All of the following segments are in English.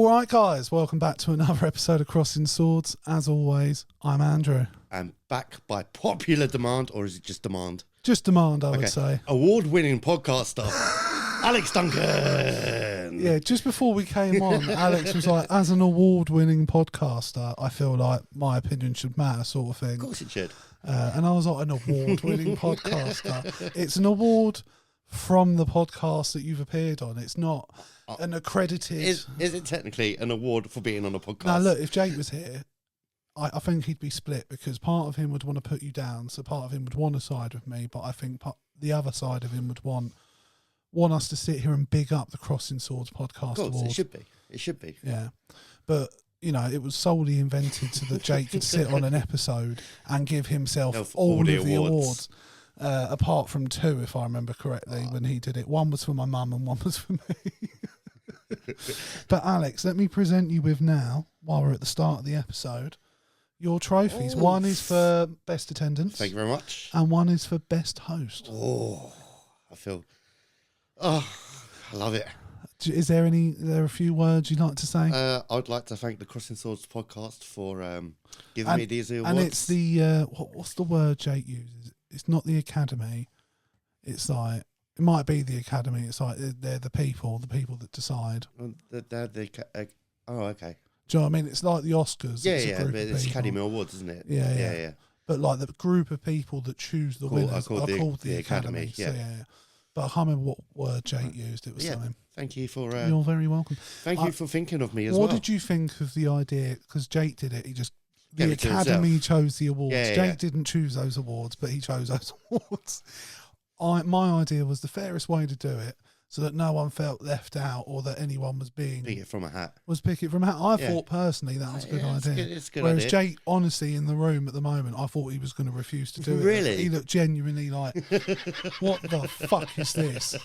Alright guys, welcome back to another episode of Crossing Swords. As always, I'm Andrew. And back by popular demand, or is it just demand? Just demand, I would say. Award-winning podcaster, Alex Duncan. Yeah, just before we came on, Alex was like, as an award-winning podcaster, I feel like my opinion should matter, sort of thing. Of course it should. And I was like, an award-winning podcaster. It's an award from the podcast that you've appeared on. It's not an accredited... Is it technically an award for being on a podcast? Now, look, if Jake was here, I think he'd be split, because part of him would want to put you down, so part of him would want to side with me, but I think the other side of him would want us to sit here and big up the Crossing Swords podcast. Of course, award. it should be. It should be. Yeah. But, you know, it was solely invented so that Jake could sit on an episode and give himself all of the awards. Apart from two, if I remember correctly, when he did it. One was for my mum and one was for me. But Alex, let me present you with now, while we're at the start of the episode, your trophies. Oh. One is for best attendance. Thank you very much. And one is for best host. Oh, I love it. Is there a few words you'd like to say? I'd like to thank the Crossing Swords podcast for giving me these awards. And it's the, what's the word Jake uses? It's not the academy. It's like, it might be the academy. It's like they're the people that decide. oh, okay. Do you know what I mean? It's like the Oscars. Yeah, but it's Academy Awards, isn't it? Yeah. But like the group of people that choose the winners are called the Academy. Yeah. So, yeah. But I can't remember what word Jake used. It was something. Thank you for... You're very welcome. Thank you for thinking of me as well. What did you think of the idea? Because Jake did it. The Academy chose the awards. Jake didn't choose those awards, but he chose those awards. My idea was the fairest way to do it, so that no one felt left out or that anyone was being... Pick it from a hat. Pick it from a hat. I thought personally that was a good idea. It's a good Whereas idea. Jake, honestly, in the room at the I thought he was going to refuse to do it. Really? He looked genuinely like, what the fuck is this?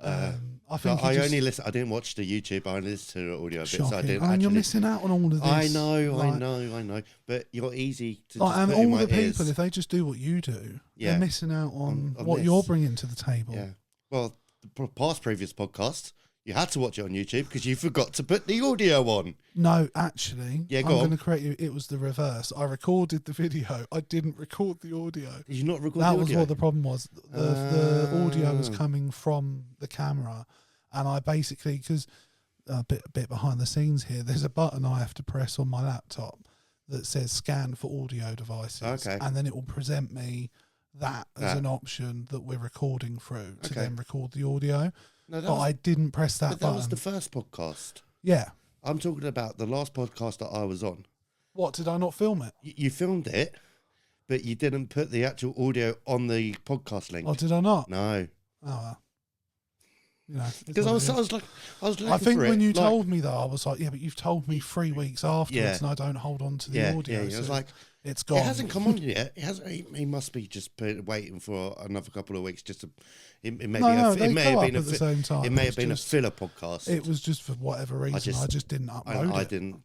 I think I only listen. I didn't watch the YouTube. I only listened to the audio bits. So I didn't and you're missing out on all of this. I know. But you're easy to just and put in all my the ears. people, if they just do what you do, they're missing out on what this. you're bringing to the table. Yeah. Well, the previous podcast, you had to watch it on YouTube because you forgot to put the audio on. No, actually, I'm going to correct you. It was the reverse. I recorded the video. I didn't record the audio. Did you not record the audio? That was what the problem was. The audio was coming from the camera, and I basically, because a bit behind the scenes here, there's a button I have to press on my laptop that says scan for audio devices, and then it will present me that as an option that we're recording through to then record the audio. No, but I didn't press that button. That was the first podcast. Yeah. I'm talking about the last podcast that I was on. What, did I not film it? You filmed it, but you didn't put the actual audio on the podcast link. Oh, did I not? No. Oh, well. You know, because I was looking I think for when it, you told me that, I was like, yeah, but you've told me 3 weeks afterwards, and I don't hold on to the audio. Yeah, I was like, it's gone. It hasn't come on yet. It hasn't. He must be just waiting for another couple of weeks. Just to, it may have been at the same time. It may have been a filler podcast. It was just for whatever reason. I just didn't upload it. I didn't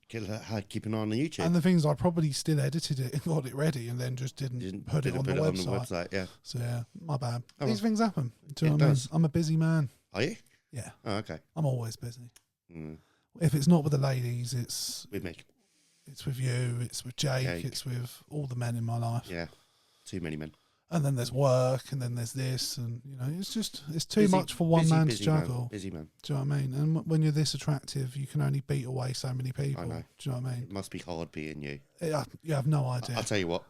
keep an eye on the YouTube. And the things I probably still edited it and got it ready, and then just didn't put it on the website. Yeah. So yeah, my bad. Oh, These things happen. Do you know what I mean? I'm a busy man. Are you? Yeah. Oh, okay. I'm always busy. If it's not with the ladies, it's with me. It's with you. It's with Jake. It's with all the men in my life. Yeah. Too many men. And then there's work, and then there's this, and you know, it's too much for one man to juggle. Busy man. Do you know what I mean? And when you're this attractive, you can only beat away so many people. I know. Do you know what I mean? It must be hard being you. You have no idea. I'll tell you what.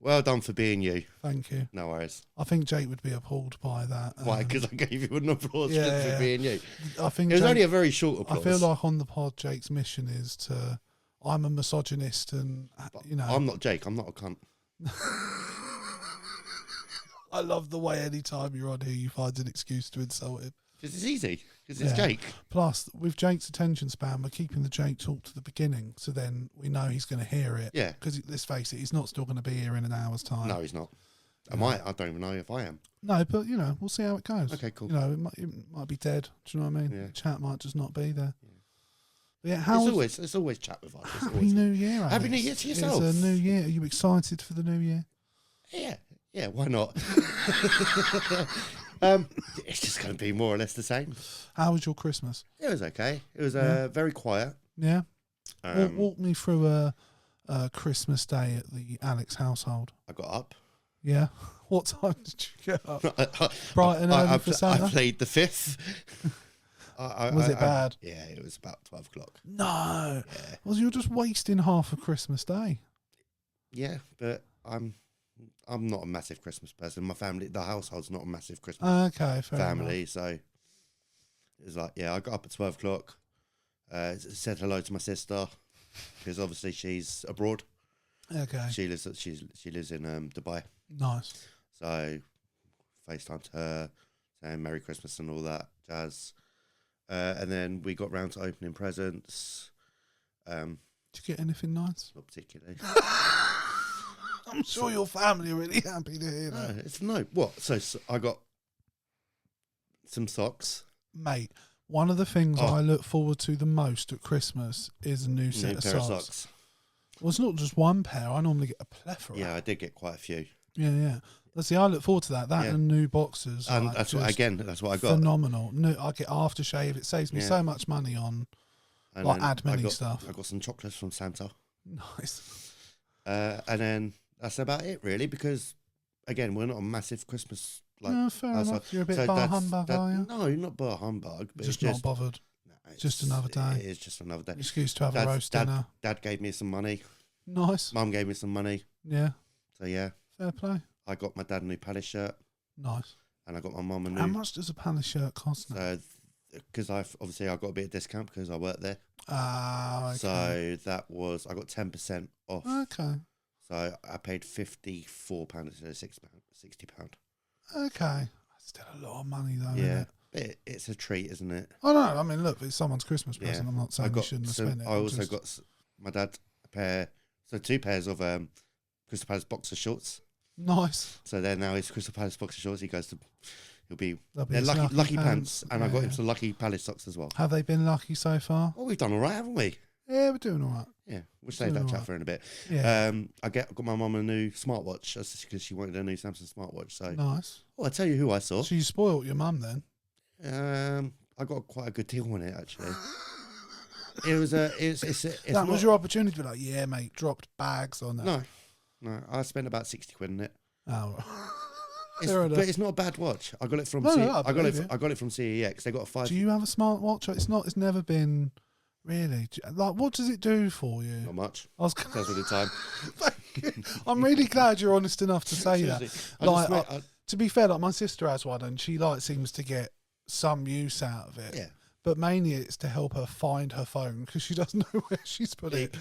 Well done for being you. Thank you. No worries. I think Jake would be appalled by that. Why? Because I gave you an applause for being you. I think it was only a very short applause. I feel like on the pod, Jake's mission is to... I'm a misogynist and, you know... I'm not Jake. I'm not a cunt. I love the way any time you're on here, you find an excuse to insult him. Because it's easy. Because it's Jake. Plus, with Jake's attention span, we're keeping the Jake talk to the beginning, so then we know he's going to hear it. Yeah. Because let's face it, he's not still going to be here in an hour's time. No, he's not. I don't even know if I am. No, but, you know, we'll see how it goes. Okay, cool. You know, it might be dead. Do you know what I mean? Yeah. The chat might just not be there. Yeah. But yeah, it's always chat with us. Happy New Year, Alex. Happy New Year to yourself. It's a new year. Are you excited for the new year? Yeah, why not? It's just going to be more or less the same. How was your Christmas? It was okay. It was very quiet. Yeah. Walk me through a Christmas day at the Alex household. I got up. Yeah. What time did you get up? Bright and early for Santa? I played the fifth. Was it bad? Yeah, it was about 12 o'clock. No. Yeah. Well, you're just wasting half of Christmas Day. Yeah, but I'm not a massive Christmas person. My family, the household's not a massive Christmas Okay, fair family. enough. So it was like, yeah, I got up at 12 o'clock, said hello to my sister, because obviously she's abroad. Okay. She lives in Dubai. Nice. So FaceTime to her, saying Merry Christmas and all that jazz. And then we got round to opening presents. Did you get anything nice? Not particularly. I'm sure your family are really happy to hear that. What? So I got some socks. Mate, one of the things I look forward to the most at Christmas is a new set of pair socks. Of socks. Well, it's not just one pair. I normally get a plethora. Yeah, I did get quite a few. Yeah. Let's see, I look forward to that. And new boxes. And like, that's what I got. Phenomenal. No, I get aftershave. It saves me so much money on admin stuff. I got some chocolates from Santa. Nice. And then that's about it, really, because, again, we're not a massive Christmas... no, fair enough. You're a bit bar humbug, are you? No, not bar humbug. But just not bothered. No, just another day. It is just another day. Excuse to have a roast dinner. Dad gave me some money. Nice. Mum gave me some money. Yeah. So, yeah. Fair play. I got my dad a new Palace shirt. Nice. And I got my mum a new... How much does a Palace shirt cost now? So, because I got a bit of discount because I work there. Ah, okay. So that was... I got 10% off. Okay. So I paid £54 instead of £60. Okay. That's still a lot of money, though, yeah. isn't it? It's a treat, isn't it? Oh, no. I mean, look, it's someone's Christmas present. I'm not saying you shouldn't have spent it. I also got my dad a pair... So 2 pairs of Crystal Palace boxer shorts. Nice. So they're now his Crystal Palace boxer shorts. He'll be they're lucky pants. And I got him some lucky Palace socks as well. Have they been lucky so far? Well, we've done all right, haven't we? Yeah, we're doing all right. Yeah, we'll save that chat for in a bit. Yeah. I got my mum a new smartwatch because she wanted a new Samsung smartwatch. So nice. Oh, I tell you who I saw. So you spoilt your mum then? I got quite a good deal on it actually. It was that was your opportunity to be like, yeah, mate, dropped bags on that. No, I spent about 60 quid on it. Oh, but it's not a bad watch. I got it from I got it from CEX. They got a 5. Do you have a smartwatch? It's never been really. Like, what does it do for you? Not much. I was tells me the time. I'm really glad you're honest enough to say that. To be fair, like my sister has one, and she seems to get some use out of it. Yeah. But mainly it's to help her find her phone because she doesn't know where she's put it.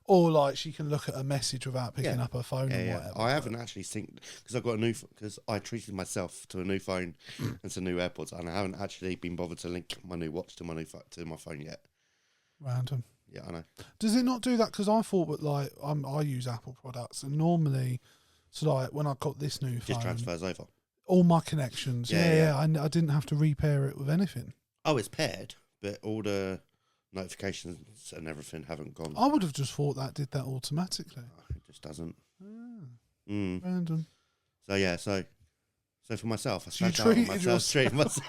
Or like she can look at a message without picking up her phone or whatever. I haven't actually synced because I got a new because I treated myself to a new phone and some new AirPods, and I haven't actually been bothered to link my new watch to my phone yet. Random. Yeah, I know. Does it not do that? Because I thought that like I use Apple products, and normally, so like when I got this new phone, just transfers over. All my connections, I didn't have to repair it with anything. Oh, it's paired, but all the notifications and everything haven't gone. I would have just thought that did that automatically. It just doesn't. Random. So yeah, so for myself, I treated myself.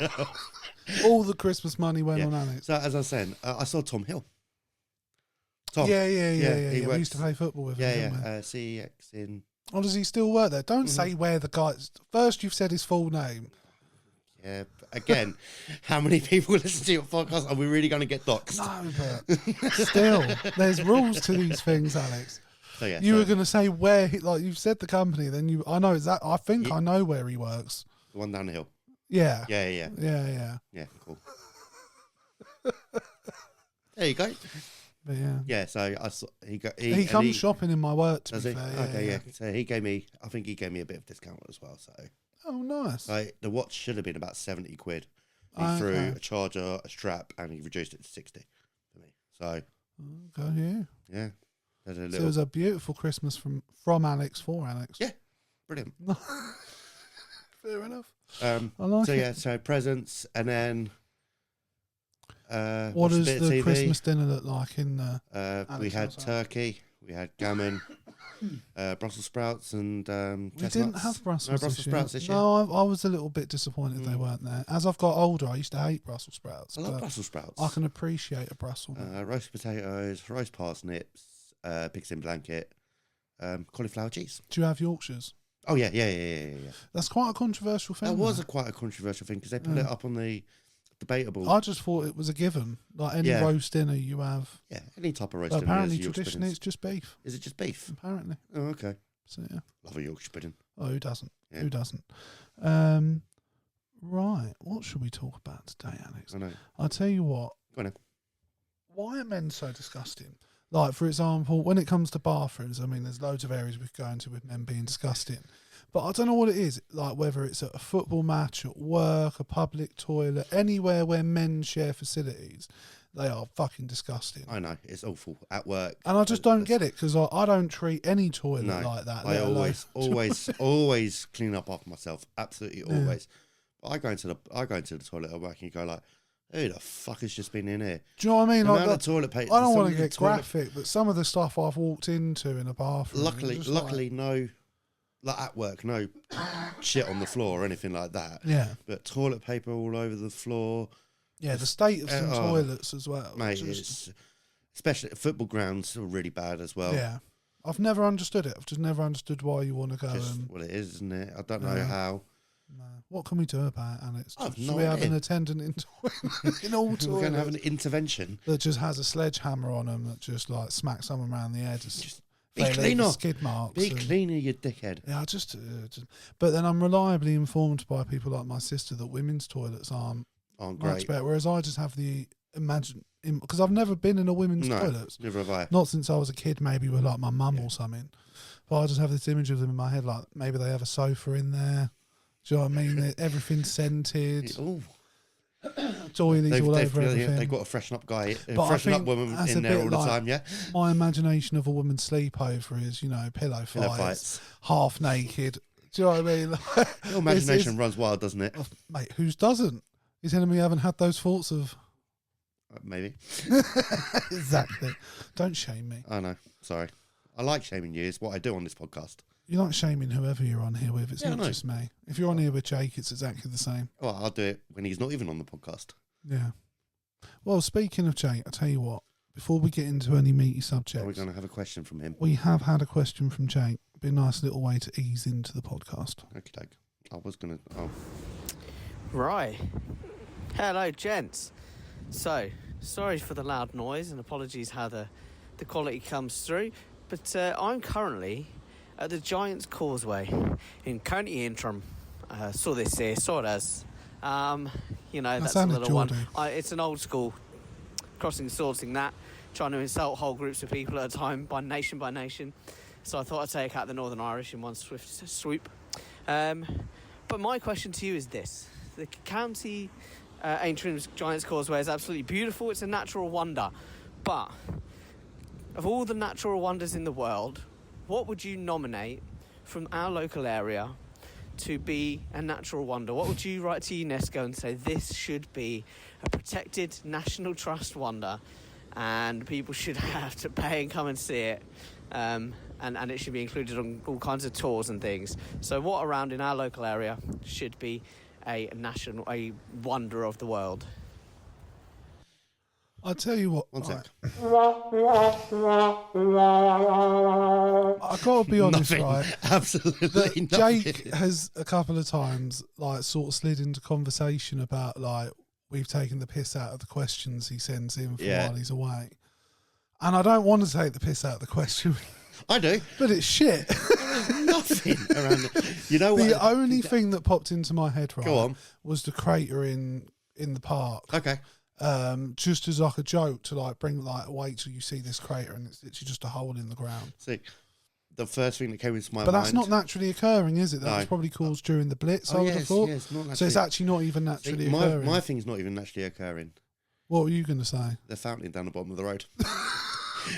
All the Christmas money went on Alex. So as I was saying, I saw Tom Hill. Tom. Yeah. We used to play football with him. CEX in. Oh, does he still work there? Don't say where the guy... First, you've said his full name. Yeah, again, how many people listen to your podcast? Are we really going to get doxxed? No, but still, there's rules to these things, Alex. So yeah, you were going to say where... you've said the company, then I know exactly... I think I know where he works. The one down the hill. Yeah. Yeah. Yeah, cool. There you go. But yeah. Yeah, so I saw, he comes shopping in my work, to be fair. Okay, yeah. So he gave me a bit of discount as well. So. Oh, nice. Like the watch should have been about 70 quid. He threw a charger, a strap, and he reduced it to 60 for me. So. Okay, yeah. Yeah. So it was a beautiful Christmas from Alex for Alex. Yeah, brilliant. Fair enough. I like it. So presents, and then. What does the Christmas dinner look like in we had turkey, we had gammon, Brussels sprouts and We chestnuts. didn't have Brussels. No Brussels sprouts this year. No, I was a little bit disappointed they weren't there. As I've got older, I used to hate Brussels sprouts. I love Brussels sprouts. I can appreciate a Brussels. Roast potatoes, roast parsnips, pigs in blanket, cauliflower cheese. Do you have Yorkshires? Oh yeah. That's quite a controversial thing. That was quite a controversial thing because they put it up on the debatable. I just thought it was a given. Like any roast dinner you have. Yeah, any type of roast But dinner. apparently, Yorkshire traditionally, puddings. it's just beef. Is it just beef? Apparently. Oh, okay. So yeah. Love a Yorkshire pudding. Oh, who doesn't? Yeah. Who doesn't? Right. What should we talk about today, Alex? I know. I'll tell you what. Go on then. Why are men so disgusting? Like, for example, when it comes to bathrooms, I mean, there's loads of areas we could go into with men being disgusting. But I don't know what it is, like whether it's at a football match, at work, a public toilet, anywhere where men share facilities, they are fucking disgusting. I know. It's awful. At work. And I just don't get it, because I don't treat any toilet like that. I always clean up after myself. Absolutely always. But I go into the toilet at work and you go like, who the fuck has just been in here? Do you know what I mean? Like the toilet paper. I don't want to get graphic, but some of the stuff I've walked into in a bathroom. Luckily, no, like at work, no shit on the floor or anything like that. Yeah. But toilet paper all over the floor. Yeah, the state of some toilets as well. Mate, especially at football grounds are really bad as well. Yeah. I've never understood it. I've just never understood why you want to go. Just what it is, isn't it? I don't know how. No. What can we do about it, Alex? Should we have an attendant in all toilets? We're going to have an intervention that just has a sledgehammer on them that just like smacks someone around the head. Just be cleaner. Skid marks. Be cleaner, you dickhead. Yeah, but then I'm reliably informed by people like my sister that women's toilets aren't great. Much better. Whereas I just have the because I've never been in a women's toilet. Never have I. Not since I was a kid, maybe with like my mum or something. But I just have this image of them in my head, like maybe they have a sofa in there. Do you know what I mean? Everything's scented. Doilies all over everything. They've got a freshen up guy, freshen up woman in there all the time, yeah? My imagination of a woman's sleepover is, pillow fights. Half naked. Do you know what I mean? Your imagination runs wild, doesn't it? Oh, mate, whose doesn't? You're telling me you haven't had those thoughts of... Maybe. Exactly. Don't shame me. I know. Sorry. I like shaming you. It's what I do on this podcast. You're not shaming whoever you're on here with. It's not just me. If you're on here with Jake, it's exactly the same. Well, I'll do it when he's not even on the podcast. Yeah. Well, speaking of Jake, I'll tell you what. Before we get into any meaty subjects... Are we going to have a question from him? We have had a question from Jake. Be a nice little way to ease into the podcast. Okay, I was going to... Oh. Right. Hello, gents. So, sorry for the loud noise and apologies how the quality comes through. But I'm currently... at the Giants Causeway in County Antrim. Saw this here, saw it as. That's a little one. It's an old school CrossingSwords thing, that. Trying to insult whole groups of people at a time, by nation. So I thought I'd take out the Northern Irish in one swift swoop. But my question to you is this. The County Antrim's Giants Causeway is absolutely beautiful. It's a natural wonder. But of all the natural wonders in the world... what would you nominate from our local area to be a natural wonder? What would you write to UNESCO and say this should be a protected National Trust wonder and people should have to pay and come and see it, and it should be included on all kinds of tours and things? So what around in our local area should be a wonder of the world? I'll tell you what. One sec. I've got to be honest, nothing. right? Absolutely Jake has a couple of times, sort of slid into conversation about, we've taken the piss out of the questions he sends in while he's away. And I don't want to take the piss out of the question. I do. But it's shit. There's nothing around it. You know what? The only thing that popped into my head, right, Go on. was the crater in the park. Okay. Just as like a joke to bring wait till you see this crater and it's literally just a hole in the ground. See, the first thing that came into my mind. But that's not naturally occurring, is it? That was probably caused during the Blitz, I would have thought. Yes, not naturally. So it's actually not even naturally occurring. My thing's not even naturally occurring. What were you going to say? The fountain down the bottom of the road.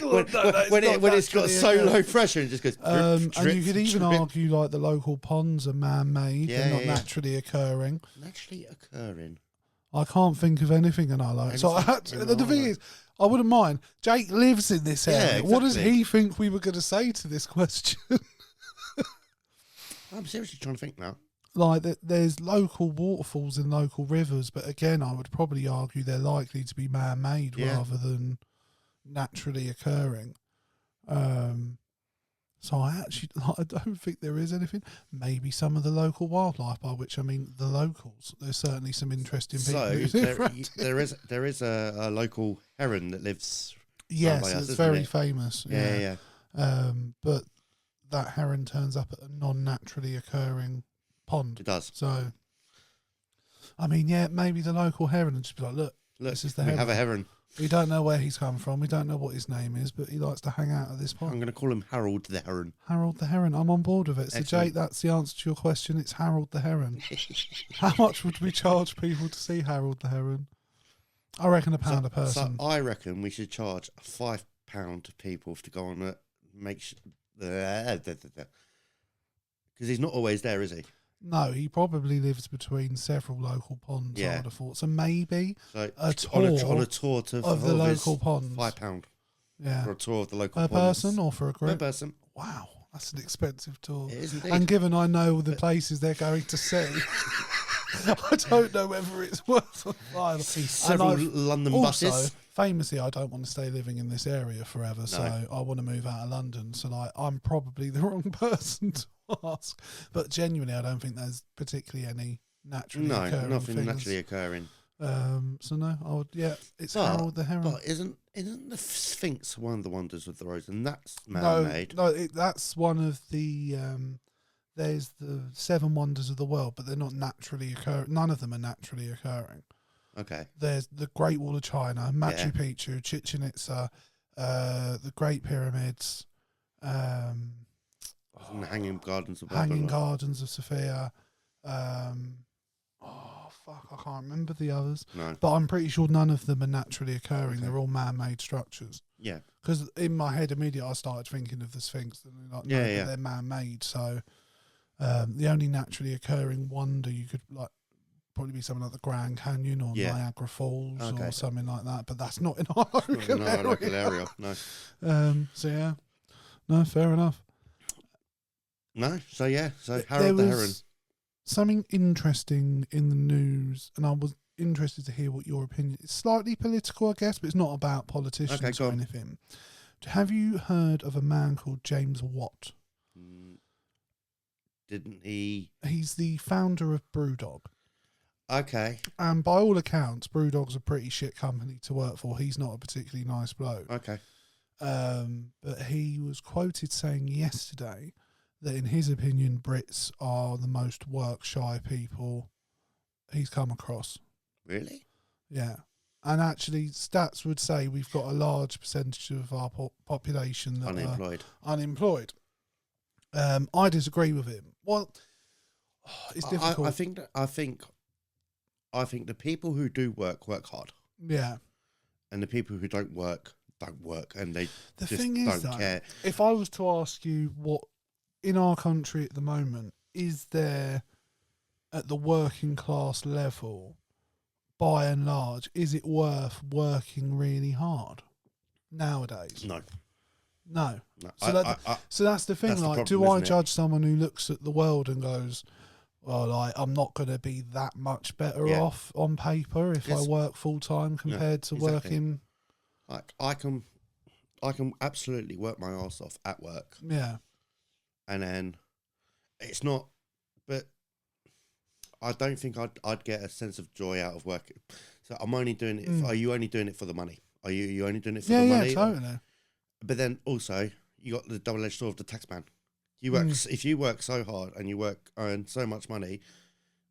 Well, when it's got so low pressure and just goes. And you could even argue the local ponds are man-made. They're not naturally occurring. Naturally occurring. I can't think of anything in our life. So the thing is, I wouldn't mind. Jake lives in this area. Yeah, What does exactly. he think we were going to say to this question? I'm seriously trying to think now. Like, there's local waterfalls and local rivers, but again, I would probably argue they're likely to be man-made rather than naturally occurring. So I don't think there is anything. Maybe some of the local wildlife, by which I mean the locals. There's certainly some interesting people. So who live around here. there is a local heron that lives. Yes, by us, it's isn't very it? famous. Yeah. But that heron turns up at a non-naturally occurring pond. It does. So, I mean, yeah, maybe the local heron would just be like, look, this is the we heron. have a heron. We don't know where he's come from. We don't know what his name is, but he likes to hang out at this I'm pond. going to call him Harold the Heron. Harold the Heron. I'm on board with it. So, Excellent. Jake, that's the answer to your question. It's Harold the Heron. How much would we charge people to see Harold the Heron? I reckon £1 a person. So I reckon we should charge £5 to people to go on it. Because he's not always there, is he? No, he probably lives between several local ponds, I Yeah. would have thought. So maybe So a on tour a tour to of the local ponds. £5 Yeah. for a tour of the local Per ponds. person or for a Per group? person. Wow, that's an expensive tour. It is indeed. And given I know the places they're going to see, I don't know whether it's worth a while. See several London also, buses. famously, I don't want to stay living in this area forever, so I want to move out of London. So, like, I'm probably the wrong person to ask. But genuinely, I don't think there's particularly any naturally occurring nothing things. naturally occurring. So no, I would. Yeah, it's Harold the Heron. But isn't the Sphinx one of the wonders of the road? And that's man-made. No, that's one of the. There's the 7 wonders of the world, but they're not naturally occurring. None of them are naturally occurring. Okay. There's the Great Wall of China, Machu Picchu, Chichen Itza, the Great Pyramids, And the Hanging Gardens of Hanging Babylon. Gardens of Sophia. I can't remember the others. No. But I'm pretty sure none of them are naturally occurring. They're all man-made structures. Yeah. Because in my head, immediately I started thinking of the Sphinx. And like, no, but they're man-made. So the only naturally occurring wonder you could probably be something like the Grand Canyon or Niagara Falls or something like that. But that's not in our local area. Local area. No. So yeah, no, fair enough. No. So yeah. So There Harold the was Heron. something interesting in the news, and I was interested to hear what your opinion. It's slightly political, I guess, but it's not about politicians go or on. anything. Have you heard of a man called James Watt? Didn't he? He's the founder of Brewdog. Okay. And by all accounts, Brewdog's a pretty shit company to work for. He's not a particularly nice bloke. Okay. But he was quoted saying yesterday that in his opinion, Brits are the most work-shy people he's come across. Really? Yeah. And actually, stats would say we've got a large percentage of our population that Unemployed. are unemployed. I disagree with him. Well, it's difficult. I think the people who do work hard, Yeah. and the people who don't work, and they The just thing is, don't though, care. if I was to ask you what in our country at the moment is there at the working class level, by and large, is it worth working really hard nowadays? No. No. No. So that's the thing. that's the Like, problem, do I isn't it? judge someone who looks at the world and goes, well, I'm not going to be that much better off on paper if I work full time compared to exactly. working. Like I can absolutely work my arse off at work, Yeah. and then it's not. But I don't think I'd get a sense of joy out of work. So I'm only doing it. Are you only doing it for the money? Are you only doing it for the money? Yeah, totally. But then also you got the double-edged sword of the tax man. You work if you work so hard and you earn so much money,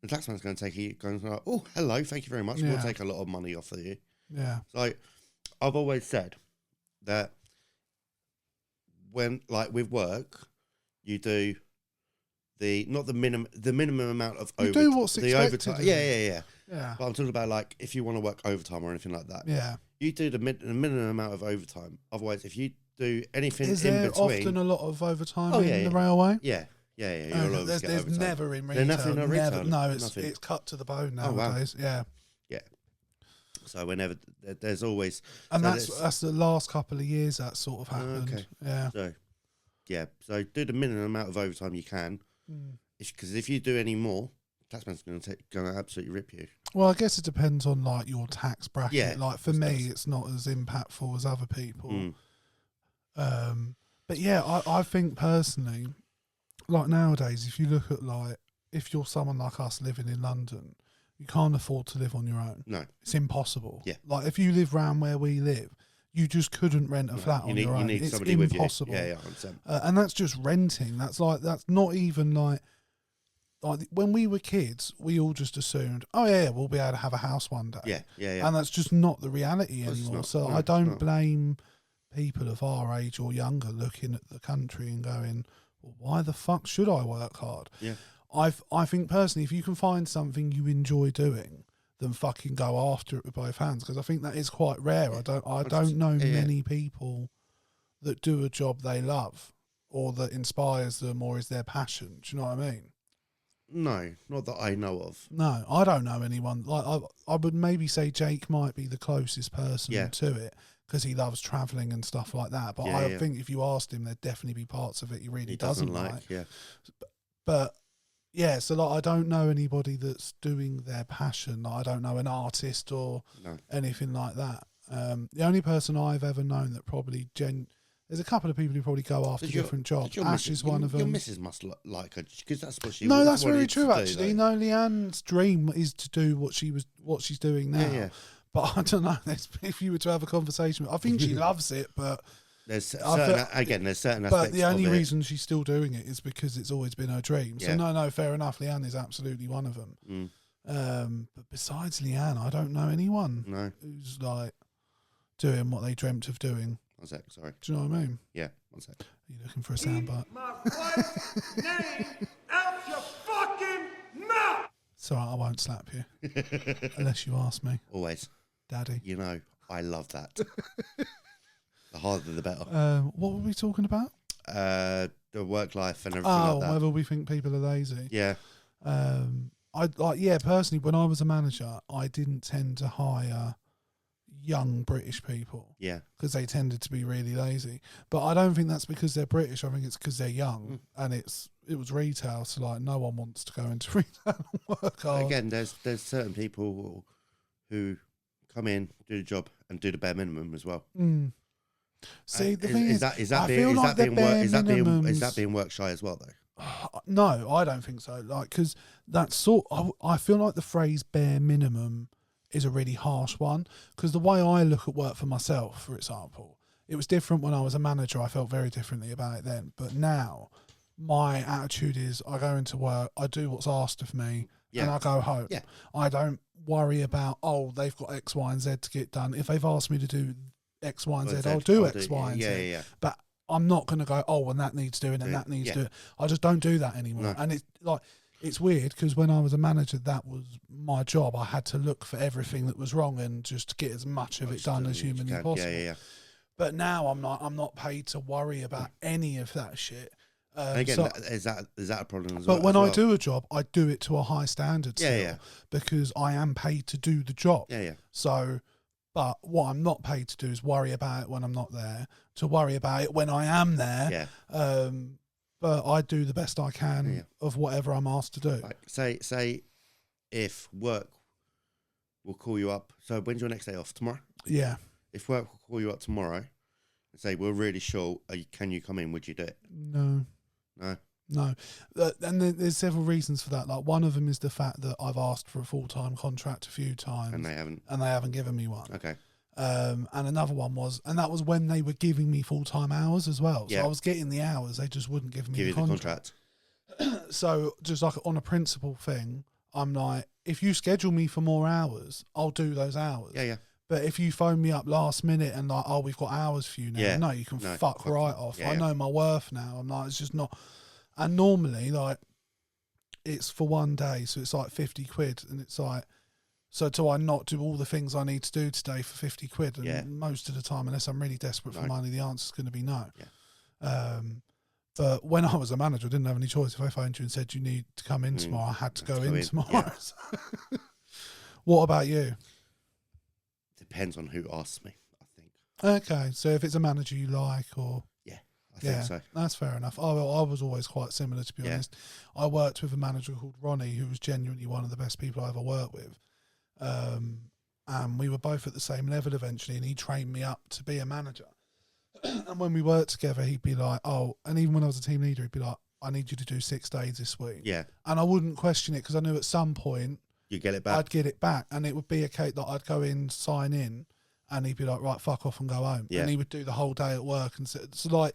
the tax man's going to take you. Going like, oh, hello, thank you very much. Yeah. We'll take a lot of money off of you. Yeah. So I've always said that when, like, with work, you do the minimum amount of You do what's expected overtime. of you. Yeah. Yeah. But I'm talking about, like, if you want to work overtime or anything like that. Yeah. You do the minimum amount of overtime. Otherwise, if you do anything Is in there between, often a lot of overtime Oh, in yeah, the yeah. railway? yeah. You'll always get There's overtime. never in retail. There's nothing in never. retail. No, Nothing. it's cut to the bone Oh, wow. nowadays. Yeah. Yeah. So whenever there's always, And so that's the last couple of years that sort of happened. okay. Yeah. So do the minimum amount of overtime you can. Because if you do any more, taxman's going to absolutely rip you. Well, I guess it depends on like your tax bracket. Yeah, like for me, it's not as impactful as other people. But yeah, I think personally, like nowadays, if you look at like, if you're someone like us living in London, you can't afford to live on your own. No. It's impossible. Yeah. Like if you live round where we live, you just couldn't rent a flat on your own. You need it's somebody impossible. with you. Yeah, 100%. And that's just renting. That's not even like when we were kids, we all just assumed, oh yeah, we'll be able to have a house one day. Yeah. And that's just not the reality anymore. So I don't blame people of our age or younger looking at the country and going, well, why the fuck should I work hard? Yeah. I think personally, if you can find something you enjoy doing, then fucking go after it with both hands, because I think that is quite rare. I don't know many people that do a job they love or that inspires them or is their passion. Do you know what I mean? No, not that I know of. No, I don't know anyone. Like I would maybe say Jake might be the closest person to it because he loves travelling and stuff like that. But I think if you asked him, there'd definitely be parts of it he really doesn't like. Yeah. But yeah, so like I don't know anybody that's doing their passion. Like, I don't know an artist or anything like that. The only person I've ever known that probably there's a couple of people who probably go after different jobs. Ash is one of them. Your missus must like her because that's what she. No, that's very true. Actually, no. Leanne's dream is to do what she's doing now. Yeah. But I don't know. If you were to have a conversation, I think she loves it. But there's certain aspects. But the only reason she's still doing it is because it's always been her dream. So no, fair enough. Leanne is absolutely one of them. But besides Leanne, I don't know anyone who's like doing what they dreamt of doing. One sec, sorry. Do you know what I mean? Yeah, one sec. Are you looking for a soundbite? My wife's name out your fucking mouth! It's all right, I won't slap you. Unless you ask me. Always. Daddy. You know, I love that. The harder the better. What were we talking about? The work life and everything like that. Whether we think people are lazy. Yeah. Personally, when I was a manager, I didn't tend to hire young British people. Yeah. Because they tended to be really lazy. But I don't think that's because they're British. I think it's because they're young and it was retail, so like no one wants to go into retail and work hard. Again, there's certain people who come in, do the job and do the bare minimum as well. See, the thing is that being work shy as well though? No, I don't think so. Like, because I feel like the phrase bare minimum is a really harsh one, because the way I look at work for myself, for example, it was different when I was a manager. I felt very differently about it then, but now my attitude is I go into work, I do what's asked of me, and I go home. I don't worry about, they've got X, Y and Z to get done. If they've asked me to do X, Y and Z, I'll do X, Y and Z. Yeah. But I'm not going to go, and that needs doing and that needs doing. I just don't do that anymore. No. And it's like, it's weird because when I was a manager, that was my job. I had to look for everything that was wrong and just get as much of it done as humanly possible. Yeah. But now I'm not paid to worry about any of that shit. Again, is that a problem as well? But when I do do a job, I do it to a high standard still, because I am paid to do the job. Yeah. So, but what I'm not paid to do is worry about it when I'm not there, to worry about it when I am there. Yeah. But I do the best I can of whatever I'm asked to do. Like say if work will call you up. So when's your next day off? Tomorrow? Yeah. If work will call you up tomorrow and say, we're really short, can you come in? Would you do it? No. And there's several reasons for that. Like, one of them is the fact that I've asked for a full-time contract a few times. And they haven't given me one. Okay. And another one was, and that was when they were giving me full-time hours as well. So I was getting the hours, they just wouldn't give me the contract. So just like on a principle thing, I'm like, if you schedule me for more hours, I'll do those hours. Yeah. But if you phone me up last minute and like, we've got hours for you now, no, you can fuck right off. I know my worth now. I'm like, it's just not. And normally, like, it's for one day, so it's like 50 quid, and it's like, so do I not do all the things I need to do today for 50 quid? And most of the time, unless I'm really desperate for money, the answer's going to be no. Yeah. But when I was a manager, I didn't have any choice. If I phoned you and said you need to come in tomorrow, I had to go in tomorrow. Yeah. What about you? depends on who asks me, I think. Okay, so if it's a manager you like, or I think so. that's fair enough. I was always quite similar, to be honest. I worked with a manager called Ronnie, who was genuinely one of the best people I ever worked with. And we were both at the same level eventually, and he trained me up to be a manager. And when we worked together, he'd be like, oh, and even when I was a team leader, he'd be like, I need you to do 6 days this week. Yeah. And I wouldn't question it, because I knew at some point You get it back. I'd get it back, and it would be a case that I'd go in, sign in, and he'd be like, right, fuck off and go home. Yeah. And he would do the whole day at work. And so like,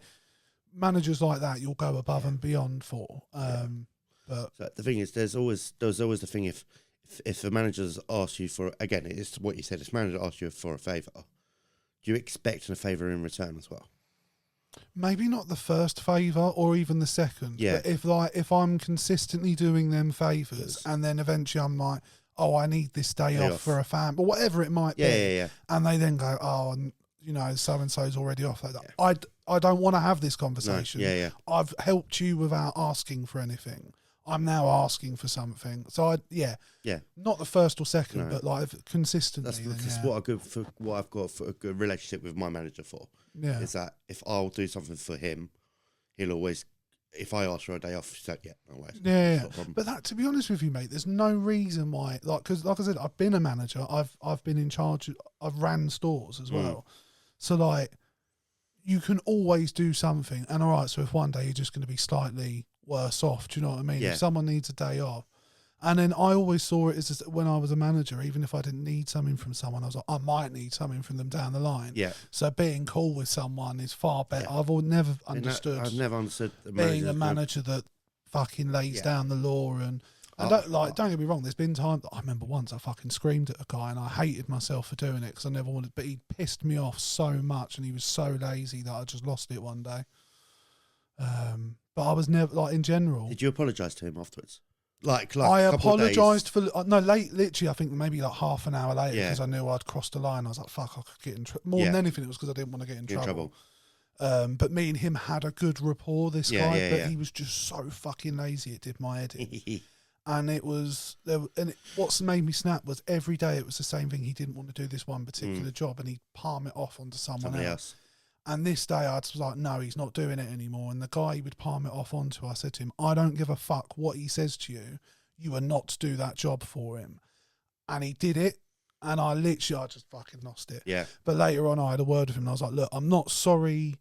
managers like that, you'll go above and beyond for. But so the thing is, there's always the thing, if the managers ask you for, again, it's what you said, if manager asks you for a favour, do you expect a favour in return as well? maybe not the first favour or even the second. Yeah. But if I'm consistently doing them favours, Yes. and then eventually I'm like, oh, I need this day off for a fan, or whatever it might be. Yeah. And they then go, oh, and you know, so and so's already off. Like that. I don't want to have this conversation. No. I've helped you without asking for anything. I'm now asking for something. So not the first or second, but like consistently. That's what I've got for a good relationship with my manager for. Yeah. Is that if I'll do something for him, he'll always, if I ask for a day off, he's like, no worries. Yeah. Not a problem. But that, to be honest with you, mate, there's no reason why, because like I said, I've been a manager. I've been in charge. I've ran stores as well. So like, you can always do something. And all right, so if one day you're just going to be slightly worse off, do you know what I mean? Yeah. If someone needs a day off. And then I always saw it as just, when I was a manager, even if I didn't need something from someone, I was like, I might need something from them down the line. Yeah. So being cool with someone is far better. Yeah. I've never understood. I've never understood the being a manager that fucking lays down the law and don't get me wrong, there's been times, I remember once I fucking screamed at a guy and I hated myself for doing it because I never wanted, but he pissed me off so much and he was so lazy that I just lost it one day. But I was never, like, in general. Did you apologise to him afterwards? Like I a couple of days? apologised for, literally I think maybe like half an hour later because I knew I'd crossed the line. I was like, fuck, I could get in trouble. More than anything, it was because I didn't want to get in trouble. But me and him had a good rapport, this guy, but he was just so fucking lazy, it did my head in. And it was, what's made me snap was every day it was the same thing. He didn't want to do this one particular job and he'd palm it off onto someone else. And this day I was like, no, he's not doing it anymore. And the guy he would palm it off onto, I said to him, I don't give a fuck what he says to you. You are not to do that job for him. And he did it. And I just fucking lost it. Yeah. But later on I had a word with him and I was like, look, I'm not sorry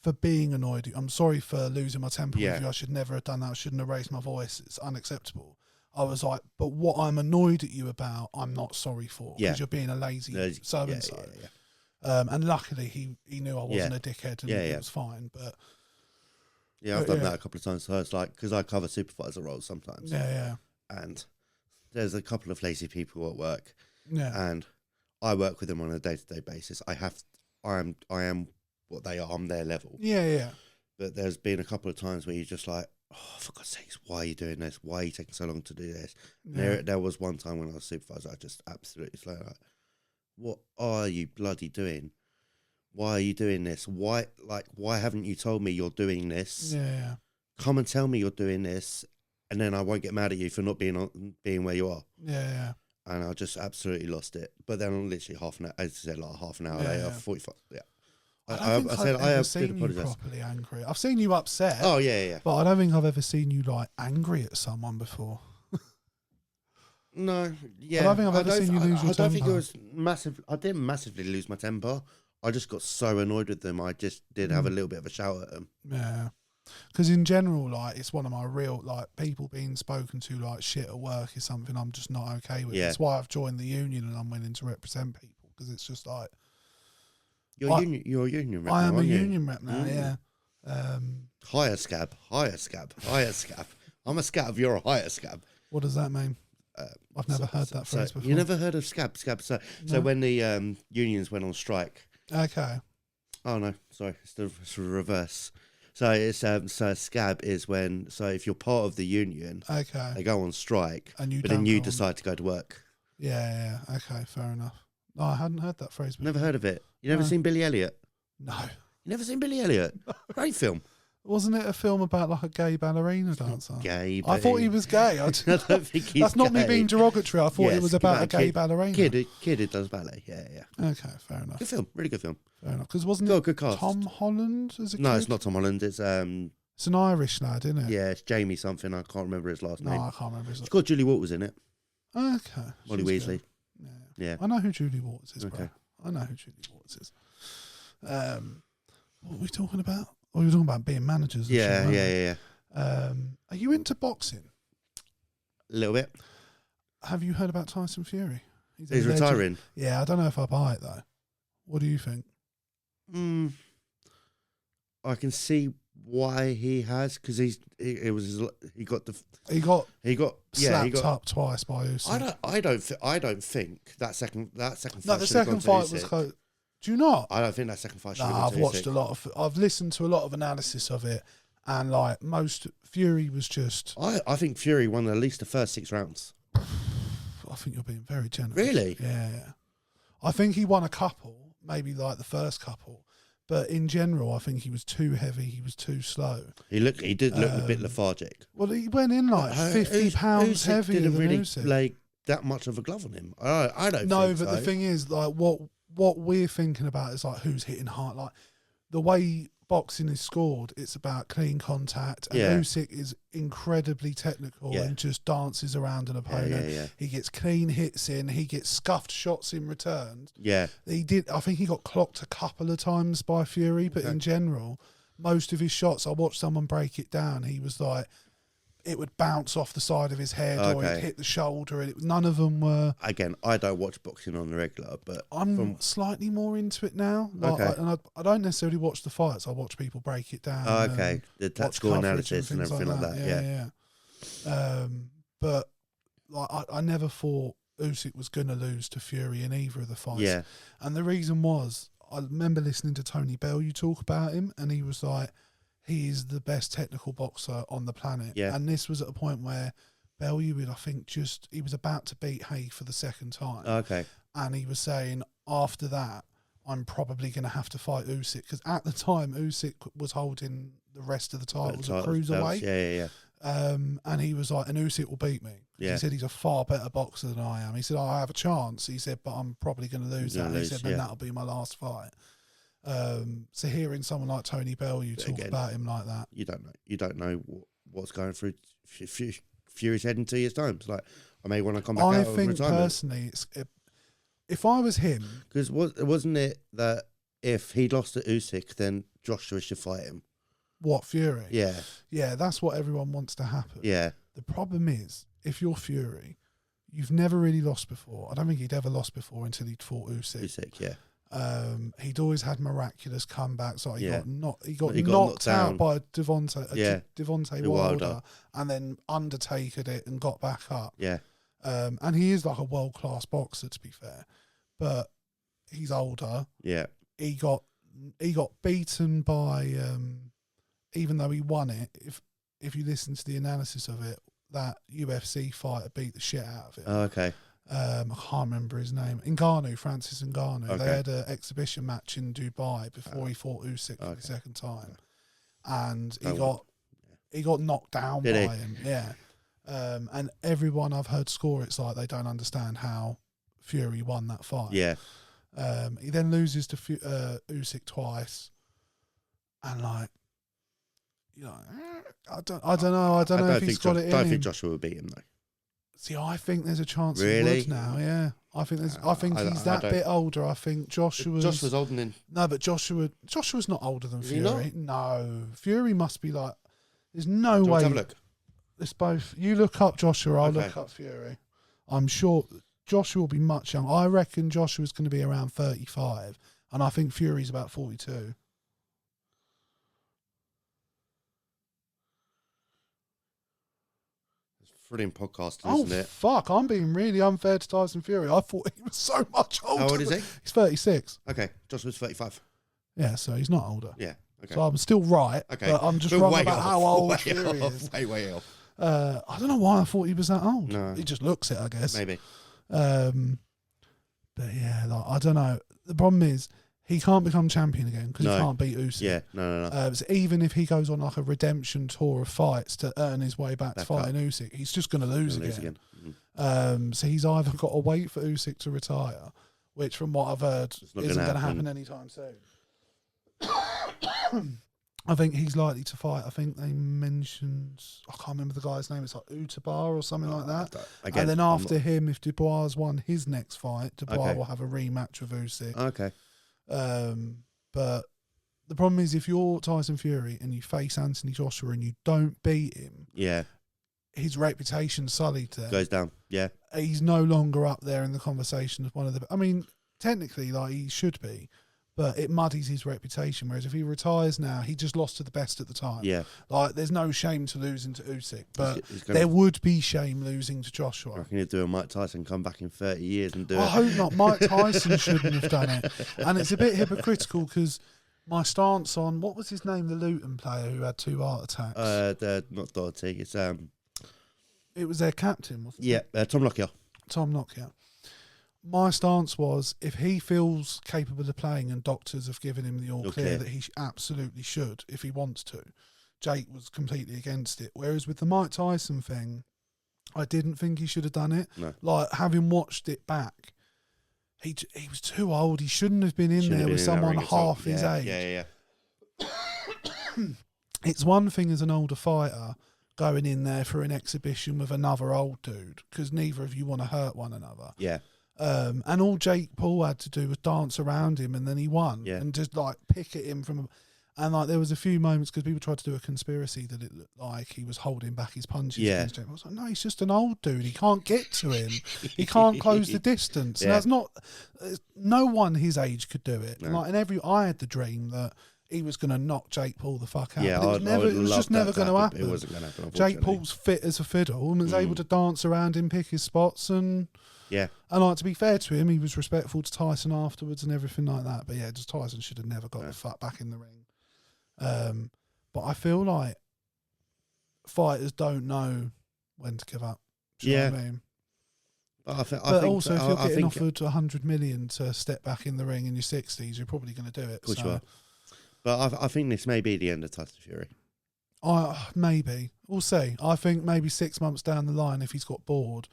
for being annoyed. I'm sorry for losing my temper with you. I should never have done that. I shouldn't have raised my voice. It's unacceptable. I was like, but what I'm annoyed at you about, I'm not sorry for. Because you're being a lazy so-and-so. And luckily he knew I wasn't a dickhead and it was fine. But I've done that a couple of times. So it's like, because I cover supervisor roles sometimes. Yeah. And there's a couple of lazy people at work. Yeah. And I work with them on a day-to-day basis. I am what they are. I'm their level. Yeah. But there's been a couple of times where you're just like, oh, for God's sakes, why are you doing this? Why are you taking so long to do this? There was one time when I was supervisor, I just absolutely like, what are you bloody doing? Why are you doing this? Why haven't you told me you're doing this? Yeah. Come and tell me you're doing this, and then I won't get mad at you for not being where you are. Yeah. And I just absolutely lost it. But then literally half an hour later, 45. Yeah. I said I have seen you properly angry. I've seen you upset. Oh yeah. But I don't think I've ever seen you like angry at someone before. No, yeah. I don't think I've ever seen you lose your temper. I don't think it was massive. I didn't massively lose my temper. I just got so annoyed with them. I just did have a little bit of a shout at them. Yeah. Because in general, like, it's one of my real, like, people being spoken to like shit at work is something I'm just not okay with. Yeah. That's why I've joined the union and I'm willing to represent people, because it's just like, You're a union rep. I am now, a aren't you? union rep now. Yeah. Higher scab. I'm a scab. You're a higher scab. What does that mean? I've never heard that phrase before. You never heard of scab? So when the unions went on strike. Okay. Oh no, sorry, it's the reverse. So it's so scab is when, so if you're part of the union, they go on strike, and but then you decide to go to work. Yeah. Okay, fair enough. No, I hadn't heard that phrase before. Never heard of it. You never seen Billy Elliot? No. You never seen Billy Elliot? Great film. Wasn't it a film about like a gay ballerina dancer? Gay. I thought he was gay. I don't think he's That's not gay. me being derogatory. I thought it was about a gay ballerina. Kid who does ballet. Yeah. Okay, fair enough. Good film. Really good film. Fair enough. Because wasn't Got a it good cast. Tom Holland as a kid? No, it's not Tom Holland. It's It's an Irish lad, isn't it? yeah, it's Jamie something. I can't remember his last No, name. I can't remember his It's got Julie Walters in it. Okay. Molly she's Weasley. good. Yeah. Yeah. I know who Julie Waters is, bro. Okay. I know who Julie Waters is. What were we talking about? Oh, we were talking about being managers. And Yeah, shit, weren't yeah. Are you into boxing? A little bit. Have you heard about Tyson Fury? a He's legend. retiring. Yeah, I don't know if I buy it though. What do you think? I can see why he has, because he got Slapped up twice by Usyk. I don't think that second fight. No, the second fight was close. Do you not? I don't think that second fight should No, I've watched I've listened to a lot of analysis of it, and like most, Fury was just. I think Fury won at least the first 6 rounds. I think you're being very generous. Really? Yeah. I think he won a couple, maybe like the first couple, but in general, I think he was too heavy. He was too slow. He did look a bit lethargic. Well, he went in like 50 pounds heavier than really Usyk. like that much of a glove on him. I don't. No, think but so. the thing is, like, what we're thinking about is like who's hitting hard. Like the way boxing is scored, it's about clean contact. And Usyk is incredibly technical and just dances around an opponent. Yeah. He gets clean hits in. He gets scuffed shots in return. Yeah. I think he got clocked a couple of times by Fury, but in general, most of his shots, I watched someone break it down. He was like, it would bounce off the side of his head or it'd hit the shoulder. And none of them were. Again, I don't watch boxing on the regular, but I'm slightly more into it now. Like, I don't necessarily watch the fights. I watch people break it down. The tactical analysis and everything like that. Yeah. But like, I never thought Usyk was going to lose to Fury in either of the fights. Yeah. And the reason was, I remember listening to Tony Bellew talk about him, and he was like, he is the best technical boxer on the planet. Yeah. And this was at a point where Bellew would, I think, he was about to beat Haig for the second time. Okay. And he was saying, after that, I'm probably going to have to fight Usyk. Because at the time, Usyk was holding the rest of the titles at cruiserweight. Yeah. And he was like, and Usyk will beat me. Yeah. He said he's a far better boxer than I am. He said, I have a chance. He said, but I'm probably going to lose that. He said, then that'll be my last fight. So hearing someone like Tony Bellew talk about him like that, you don't know what's going through Fury's head in 2 years' time. It's like, I may want to come back out of retirement. I think personally, if I was him, because wasn't it that if he lost to Usyk, then Joshua should fight him? What, Fury? Yeah, that's what everyone wants to happen. Yeah. The problem is, if you're Fury, you've never really lost before. I don't think he'd ever lost before until he'd fought Usyk. Yeah. He'd always had miraculous comebacks. Like he got got knocked out down by Devontae Wilder, and then Undertakered it and got back up. Yeah. And he is like a world-class boxer, to be fair, but he's older. Yeah. He got beaten by, even though he won it. If you listen to the analysis of it, that UFC fighter beat the shit out of it. Oh, okay. I can't remember his name. Francis Ngannou. Okay. They had an exhibition match in Dubai before he fought Usyk for the second time, and he got knocked down by him. Yeah, and everyone I've heard score, it's like they don't understand how Fury won that fight. Yeah, he then loses to Usyk twice, and like, you know, I don't know if he's got it in him. I don't think Joshua will beat him though. See, I think there's a chance he really? would now. Yeah, I think he's that bit older. I think Joshua's older than. No, but Joshua's not older than Fury. No, Fury must be like. There's no way. Have a look. It's both. You look up Joshua. I'll look up Fury. I'm sure Joshua will be much younger. I reckon Joshua's going to be around 35, and I think Fury's about 42. Brilliant podcasting, isn't it? Fuck, I'm being really unfair to Tyson Fury. I thought he was so much older. How old is he? He's 36. Okay, Joshua's 35. Yeah, so he's not older. Yeah, okay. So I'm still right, but I'm just wrong about how old Fury is. Way off. I don't know why I thought he was that old. No. He just looks it, I guess. Maybe. But yeah, like, I don't know. The problem is, he can't become champion again because he No. can't beat Usyk. Yeah, no. So even if he goes on like a redemption tour of fights to earn his way back to Back fighting Usyk, he's just going to lose again. So he's either got to wait for Usyk to retire, which from what I've heard isn't going to happen anytime soon. I think he's likely to fight. I think they mentioned, I can't remember the guy's name. It's like Utabar or something like that. Again, and then after him, if Dubois won his next fight, Dubois will have a rematch with Usyk. Okay. But the problem is, if you're Tyson Fury and you face Anthony Joshua and you don't beat him, his reputation sullied there. Goes down. Yeah. He's no longer up there in the conversation as one of the. I mean, technically, like he should be. But it muddies his reputation. Whereas if he retires now, he just lost to the best at the time. Yeah. Like, there's no shame to losing to Usyk. But there would be shame losing to Joshua. I reckon he'd do a Mike Tyson, come back in 30 years and do it. I hope not. Mike Tyson shouldn't have done it. And it's a bit hypocritical because my stance on, what was his name, the Luton player who had 2 heart attacks? Not Doherty. It's It was their captain, wasn't it? Yeah, Tom Lockyer. Tom Lockyer. My stance was, if he feels capable of playing and doctors have given him the all clear that he absolutely should, if he wants to, Jake was completely against it. Whereas with the Mike Tyson thing, I didn't think he should have done it. No. Like, having watched it back, he was too old. He shouldn't have been in there with someone half his age. Yeah. It's one thing as an older fighter going in there for an exhibition with another old dude, because neither of you want to hurt one another. Yeah. And all Jake Paul had to do was dance around him, and then he won. Yeah. And just like pick at him from, and like there was a few moments because people tried to do a conspiracy that it looked like he was holding back his punches. Yeah. Against Jake. I was like, no, he's just an old dude. He can't get to him. He can't close the distance. And that's not. No one his age could do it. No. Like, and I had the dream that he was going to knock Jake Paul the fuck out. Yeah, but it was just never going to happen. It wasn't going to happen. Jake Paul's fit as a fiddle and was able to dance around him, pick his spots, and. Yeah. And like, to be fair to him, he was respectful to Tyson afterwards and everything like that. But yeah, just Tyson should have never got the fuck back in the ring. But I feel like fighters don't know when to give up. Do you know what I mean? But also, if you're getting offered 100 million to step back in the ring in your 60s, you're probably going to do it. Of course you are. But I think this may be the end of Tyson Fury. Maybe. We'll see. I think maybe 6 months down the line, if he's got bored,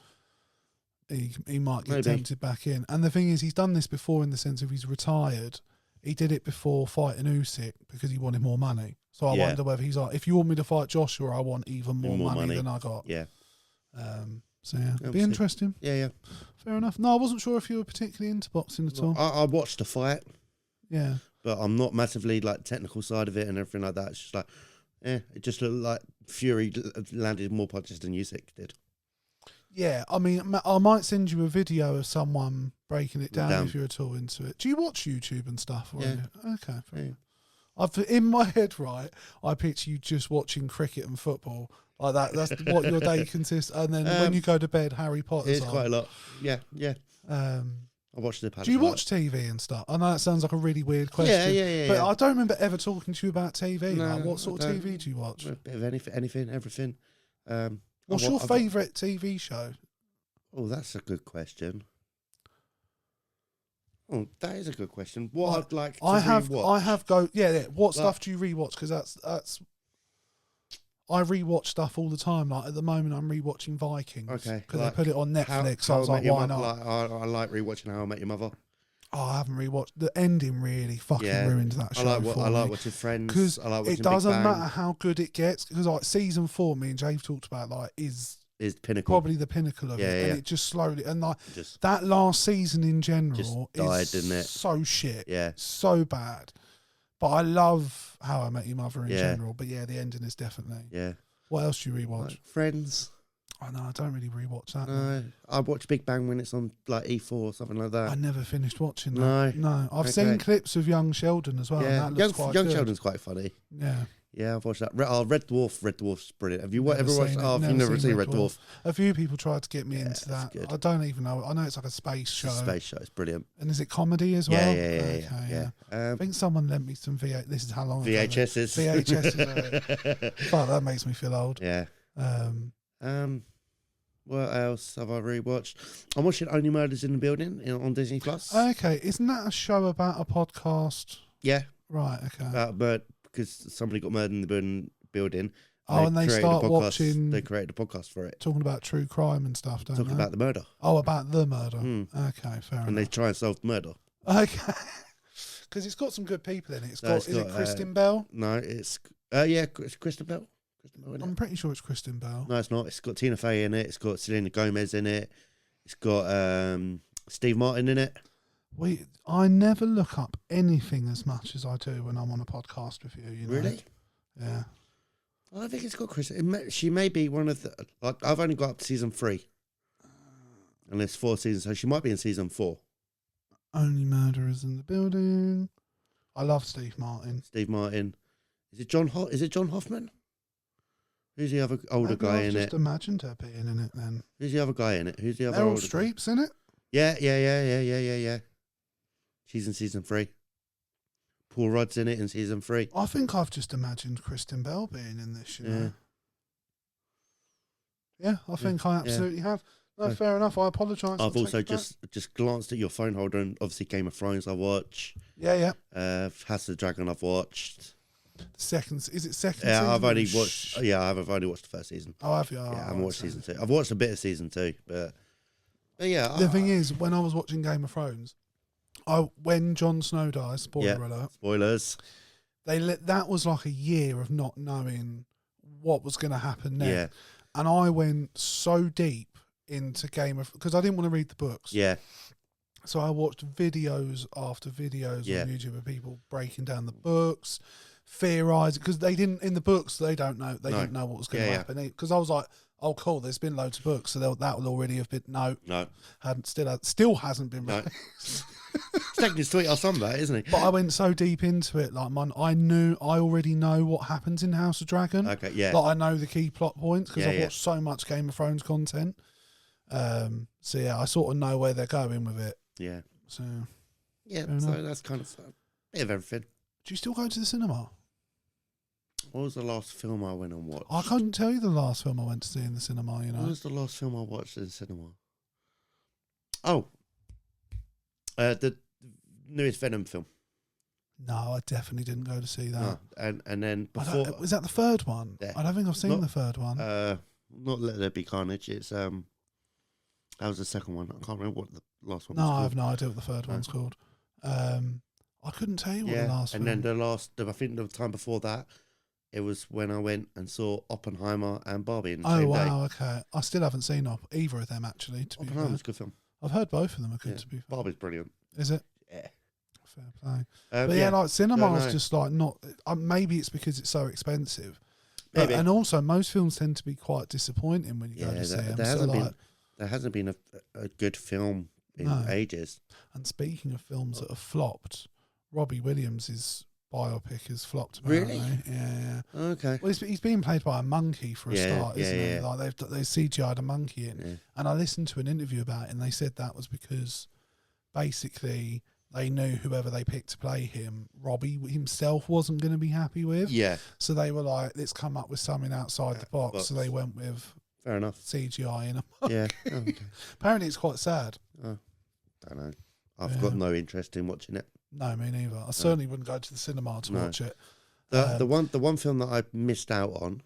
he might get tempted back in. And the thing is, he's done this before in the sense of he's retired. He did it before fighting Usyk because he wanted more money. So I wonder whether he's like, if you want me to fight Joshua, I want even more money than I got. Yeah. So yeah, it'll be interesting. Yeah. Fair enough. No, I wasn't sure if you were particularly into boxing at all. I watched the fight. Yeah. But I'm not massively like technical side of it and everything like that. It's just like, it just looked like Fury landed more punches than Usyk did. Yeah, I mean, I might send you a video of someone breaking it down if you're at all into it. Do you watch YouTube and stuff? Or Okay. Fair in my head, right, I picture you just watching cricket and football like that. That's what your day consists. And then when you go to bed, Harry Potter's It's quite a lot. Yeah. I watched the. Do you watch TV and stuff? I know that sounds like a really weird question. Yeah. But I don't remember ever talking to you about TV. No, like, what sort of TV do you watch? A bit of anything, everything. What's your favourite TV show? Oh, that's a good question. Oh, that is a good question. What I'd like to rewatch. What stuff do you rewatch? Because that's. I rewatch stuff all the time. Like at the moment, I'm rewatching Vikings. Okay, because they put it on Netflix. I was like, why not? I like rewatching How I Met Your Mother. Oh, I haven't rewatched. The ending really fucking ruined that show. I like watching Friends. Because it doesn't matter how good it gets. Because like season 4, me and Jave talked about is pinnacle. Probably the pinnacle of it. And it just slowly and like that last season in general didn't it? So shit. Yeah. So bad. But I love How I Met Your Mother in general. But yeah, the ending is definitely. Yeah. What else do you rewatch? Like Friends. Oh no, I don't really rewatch that. No, I watch Big Bang when it's on like E4 or something like that. I never finished watching that. No. I've seen clips of Young Sheldon as well. Yeah, and that looks quite Young good. Sheldon's quite funny. Yeah, I've watched that. Red Dwarf's brilliant. Have you ever watched? If you've never seen Red Dwarf, a few people tried to get me into that. Good. I don't even know. I know it's like a space show. It's brilliant. And is it comedy as well? Yeah. I think someone lent me some VHS. This is how long VHSs. VHSs. Fuck, that makes me feel old. Yeah. What else have I rewatched? I'm watching Only Murders in the Building on Disney Plus. Okay, isn't that a show about a podcast? Yeah, Right. Okay. but because somebody got murdered in the building. Oh, and they created a start podcast. watching. They created a podcast for it, Talking about true crime and stuff, don't talking they? about the murder, Oh, about the murder. Mm. Okay, fair and they enough. try and solve the murder. Okay. Because it's got some good people in it. Is it Kristen Bell? No, it's Kristen Bell. Kristen Bell in it. I'm pretty sure it's Kristen Bell. No, it's not. It's got Tina Fey in it. It's got Selena Gomez in it. It's got Steve Martin in it. I never look up anything as much as I do when I'm on a podcast with you. You know? Really? Yeah. I don't think it's got Kristen. She may be one of the. Like, I've only got up to season 3, and there's 4 seasons, so she might be in season 4. Only Murderers in the Building. I love Steve Martin. Steve Martin. Is it John Hoffman? Who's the other older Maybe guy I've in just it? imagined her being in it then. Who's the other guy in it? Who's the other Meryl older guy? Streep's in it? Yeah. She's in season 3. Paul Rudd's in it in season 3. I think I've just imagined Kristen Bell being in this, you know. Yeah, I think I absolutely have. No, fair enough. I apologise. I've also just glanced at your phone holder, and obviously Game of Thrones I watch. Yeah. House of the Dragon I've watched. Is it second season? Yeah, I've only watched. Yeah, I've only watched the first season. Oh, have you? Yeah, I haven't watched season 2. I've watched a bit of season 2, but yeah. The thing is, when I was watching Game of Thrones, when Jon Snow dies, spoiler alert, spoilers. That was like a year of not knowing what was going to happen next. Yeah. And I went so deep into because I didn't want to read the books. Yeah. So I watched videos after videos on YouTube of people breaking down the books, theorising, because they didn't, in the books, they didn't know what was going to happen. Because I was like, oh, cool, there's been loads of books, so that will already have been, no. Still hasn't been released. It's taking his sweet ass on that, isn't he? But I went so deep into it, like, I already know what happens in House of Dragon. Okay, yeah. Like, I know the key plot points, because I've watched so much Game of Thrones content. So yeah, I sort of know where they're going with it. Yeah. So yeah, so that's kind of a bit of everything. Do you still go to the cinema? What was the last film I went and watched? I couldn't tell you the last film I went to see in the cinema, you know. What was the last film I watched in the cinema? Oh. The newest Venom film. No, I definitely didn't go to see that. No. And then before... Was that the third one? Yeah. I don't think I've seen the third one. Not Let There Be Carnage. It's that was the second one. I can't remember what the last one was No, called. I have no idea what the third one's called. I couldn't tell you what the last and film. then I think the time before that, it was when I went and saw Oppenheimer and Barbie in the same day. Oh, wow, okay. I still haven't seen either of them, actually, to be fair. Oppenheimer's a good film. I've heard both of them are good, to be fair. Barbie's brilliant. Is it? Yeah. Fair play. But yeah, like cinema is just like not. Maybe it's because it's so expensive. Maybe. And also, most films tend to be quite disappointing when you go to see them. There hasn't been a good film in ages. And speaking of films that have flopped, Robbie Williams' biopic has flopped. Apparently. Really? Yeah. Okay. Well, he's being played by a monkey for a start, isn't he? Yeah. Like they've CGI'd a monkey in. And I listened to an interview about it, and they said that was because basically they knew whoever they picked to play him, Robbie himself wasn't going to be happy with. Yeah. So they were like, let's come up with something outside the box. So they went with fair enough CGI in a monkey. Yeah. Okay. Apparently it's quite sad. Oh, don't know. I've got no interest in watching it. No, me neither. I certainly wouldn't go to the cinema to watch it. The one film that I missed out on,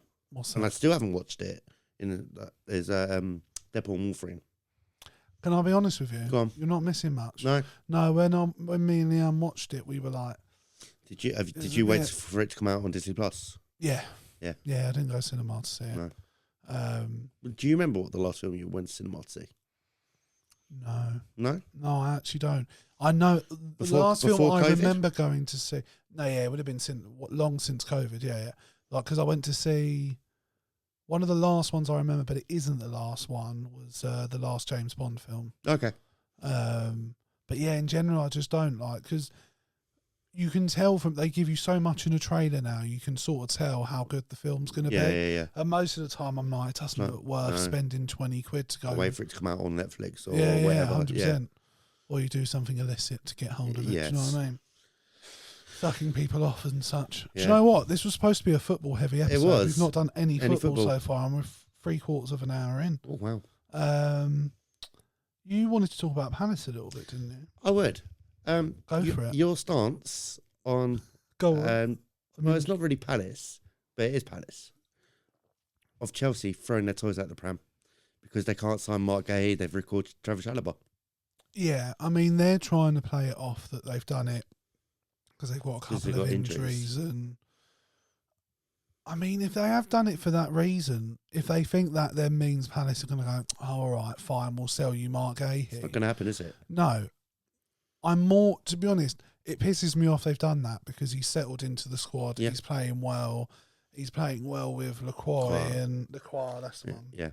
and I still haven't watched it, is Deadpool and Wolverine. Can I be honest with you? Go on. You're not missing much. No. When me and Liam watched it, we were like, Did you wait for it to come out on Disney Plus? Yeah. I didn't go to cinema to see it. No. Do you remember what the last film you went to cinema to see? No, I actually don't. I know the last film I remember going to see. No, it would have been long since COVID. Yeah. Like, because I went to see one of the last ones I remember, but it isn't the last one. Was the last James Bond film? Okay. But yeah, in general, I just don't like, because you can tell they give you so much in a trailer now. You can sort of tell how good the film's going to be. Yeah. And most of the time, I'm like, it doesn't look worth spending 20 quid to go. Wait for it to come out on Netflix or whatever. 100%. Yeah. Or you do something illicit to get hold of it. Yes. Do you know what I mean? Sucking people off and such. Yeah. Do you know what? This was supposed to be a football heavy episode. It was. We've not done any football so far, and we're 3/4 of an hour in. Oh, wow. You wanted to talk about Palace a little bit, didn't you? I would. Go for it. Your stance on... Go on. Well, it's not really Palace, but it is Palace. Of Chelsea throwing their toys out the pram because they can't sign Mark Gahey, they've recalled Trevor Chalobah. Yeah, I mean, they're trying to play it off that they've done it because they've got a couple of injuries. And I mean, if they have done it for that reason, if they think that then means Palace are going to go, oh, all right, fine, we'll sell you Mark Gahey. It's not going to happen, is it? No. I'm more, to be honest, it pisses me off they've done that because he's settled into the squad. Yeah. He's playing well. He's playing well with Lacroix and Lacroix, that's the one. Yeah.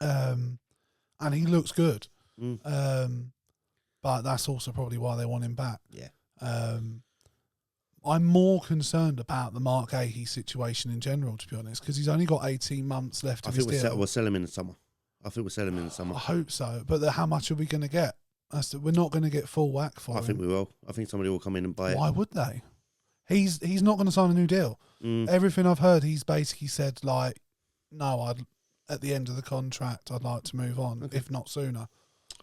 And he looks good. But that's also probably why they want him back. Yeah. I'm more concerned about the Mark Gahey situation in general, to be honest, because he's only got 18 months left of his deal. We'll sell him in the summer. I think we'll sell him in the summer. I hope so. But how much are we going to get? We're not going to get full whack for him. I think we will. I think somebody will come in and buy it. Why would they? He's not going to sign a new deal. Everything I've heard, he's basically said, like, no, at the end of the contract, I'd like to move on, if not sooner.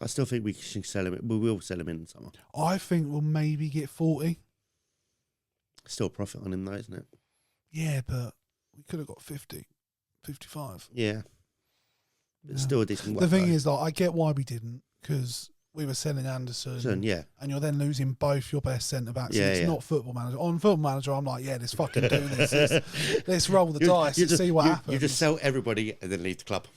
I still think we should sell him. We will sell him in the summer. I think we'll maybe get 40. Still profit on him though, isn't it? Yeah, but we could have got 50, 55. Yeah. But still a decent The thing is, like, I get why we didn't, because we were selling Anderson. And you're then losing both your best centre-backs. Yeah, it's not Football Manager. On Football Manager, I'm like, yeah, let's fucking do this. Let's roll the dice and see what happens. You just sell everybody and then leave the club.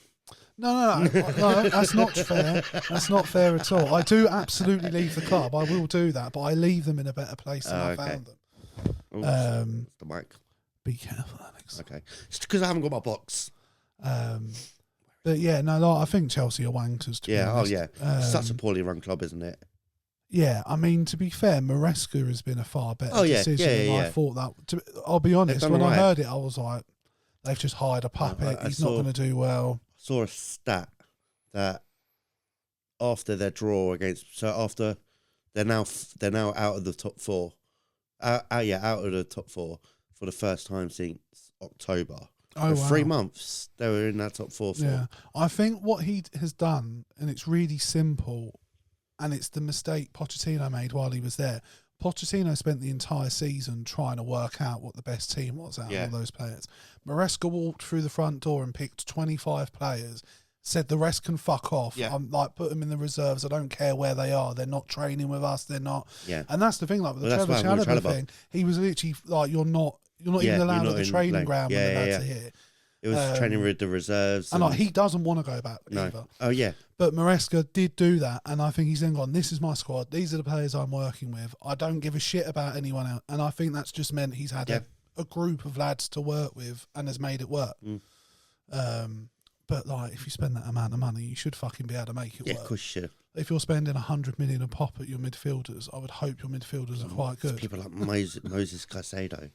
No, that's not fair. That's not fair at all. I do absolutely leave the club. I will do that, but I leave them in a better place than I found them. Ooh, the mic. Be careful, Alex. Okay. It's because I haven't got my box. But yeah, no, I think Chelsea are wankers, to be honest. Such a poorly run club, isn't it? Yeah, I mean, to be fair, Maresca has been a far better decision than I thought that. I'll be honest, when I heard it, I was like, they've just hired a puppet. He's not going to do well. Saw a stat that after their draw after they're now out of the top four, out of the top four for the first time since October. For 3 months they were in that top four. Yeah, I think what he has done, and it's really simple, and it's the mistake Pochettino made while he was there. Pochettino spent the entire season trying to work out what the best team was out of all those players. Maresca walked through the front door and picked 25 players, said the rest can fuck off. Yeah. I'm like, put them in the reserves. I don't care where they are. They're not training with us. They're not. Yeah. And that's the thing, like with the Trevor Chalobah thing, he was literally like, you're not even allowed at the training ground when they're about to hit. It was training with the reserves. And like, he doesn't want to go back either. Oh, yeah. But Maresca did do that, and I think he's then gone, this is my squad, these are the players I'm working with, I don't give a shit about anyone else. And I think that's just meant he's had a group of lads to work with and has made it work. But like, if you spend that amount of money, you should fucking be able to make it work. Yeah, of course you should. If you're spending 100 million a pop at your midfielders, I would hope your midfielders are quite good. People like Moses Caicedo.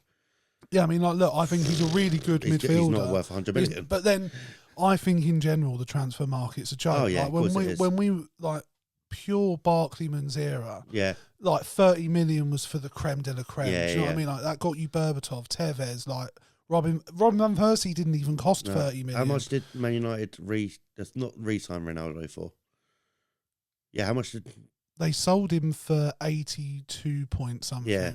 Yeah, I mean, like, look, I think he's a really good midfielder. He's not worth 100 million. But then, I think in general the transfer market's a joke. Oh yeah, like when we like pure Barkleyman's era. Yeah. Like 30 million was for the creme de la creme. Yeah, do you know what I mean? Like that got you Berbatov, Tevez, like Robin van Persie didn't even cost 30 million. How much did Man United not re-sign Ronaldo for? Yeah, how much did they sold him for 82 point something? Yeah.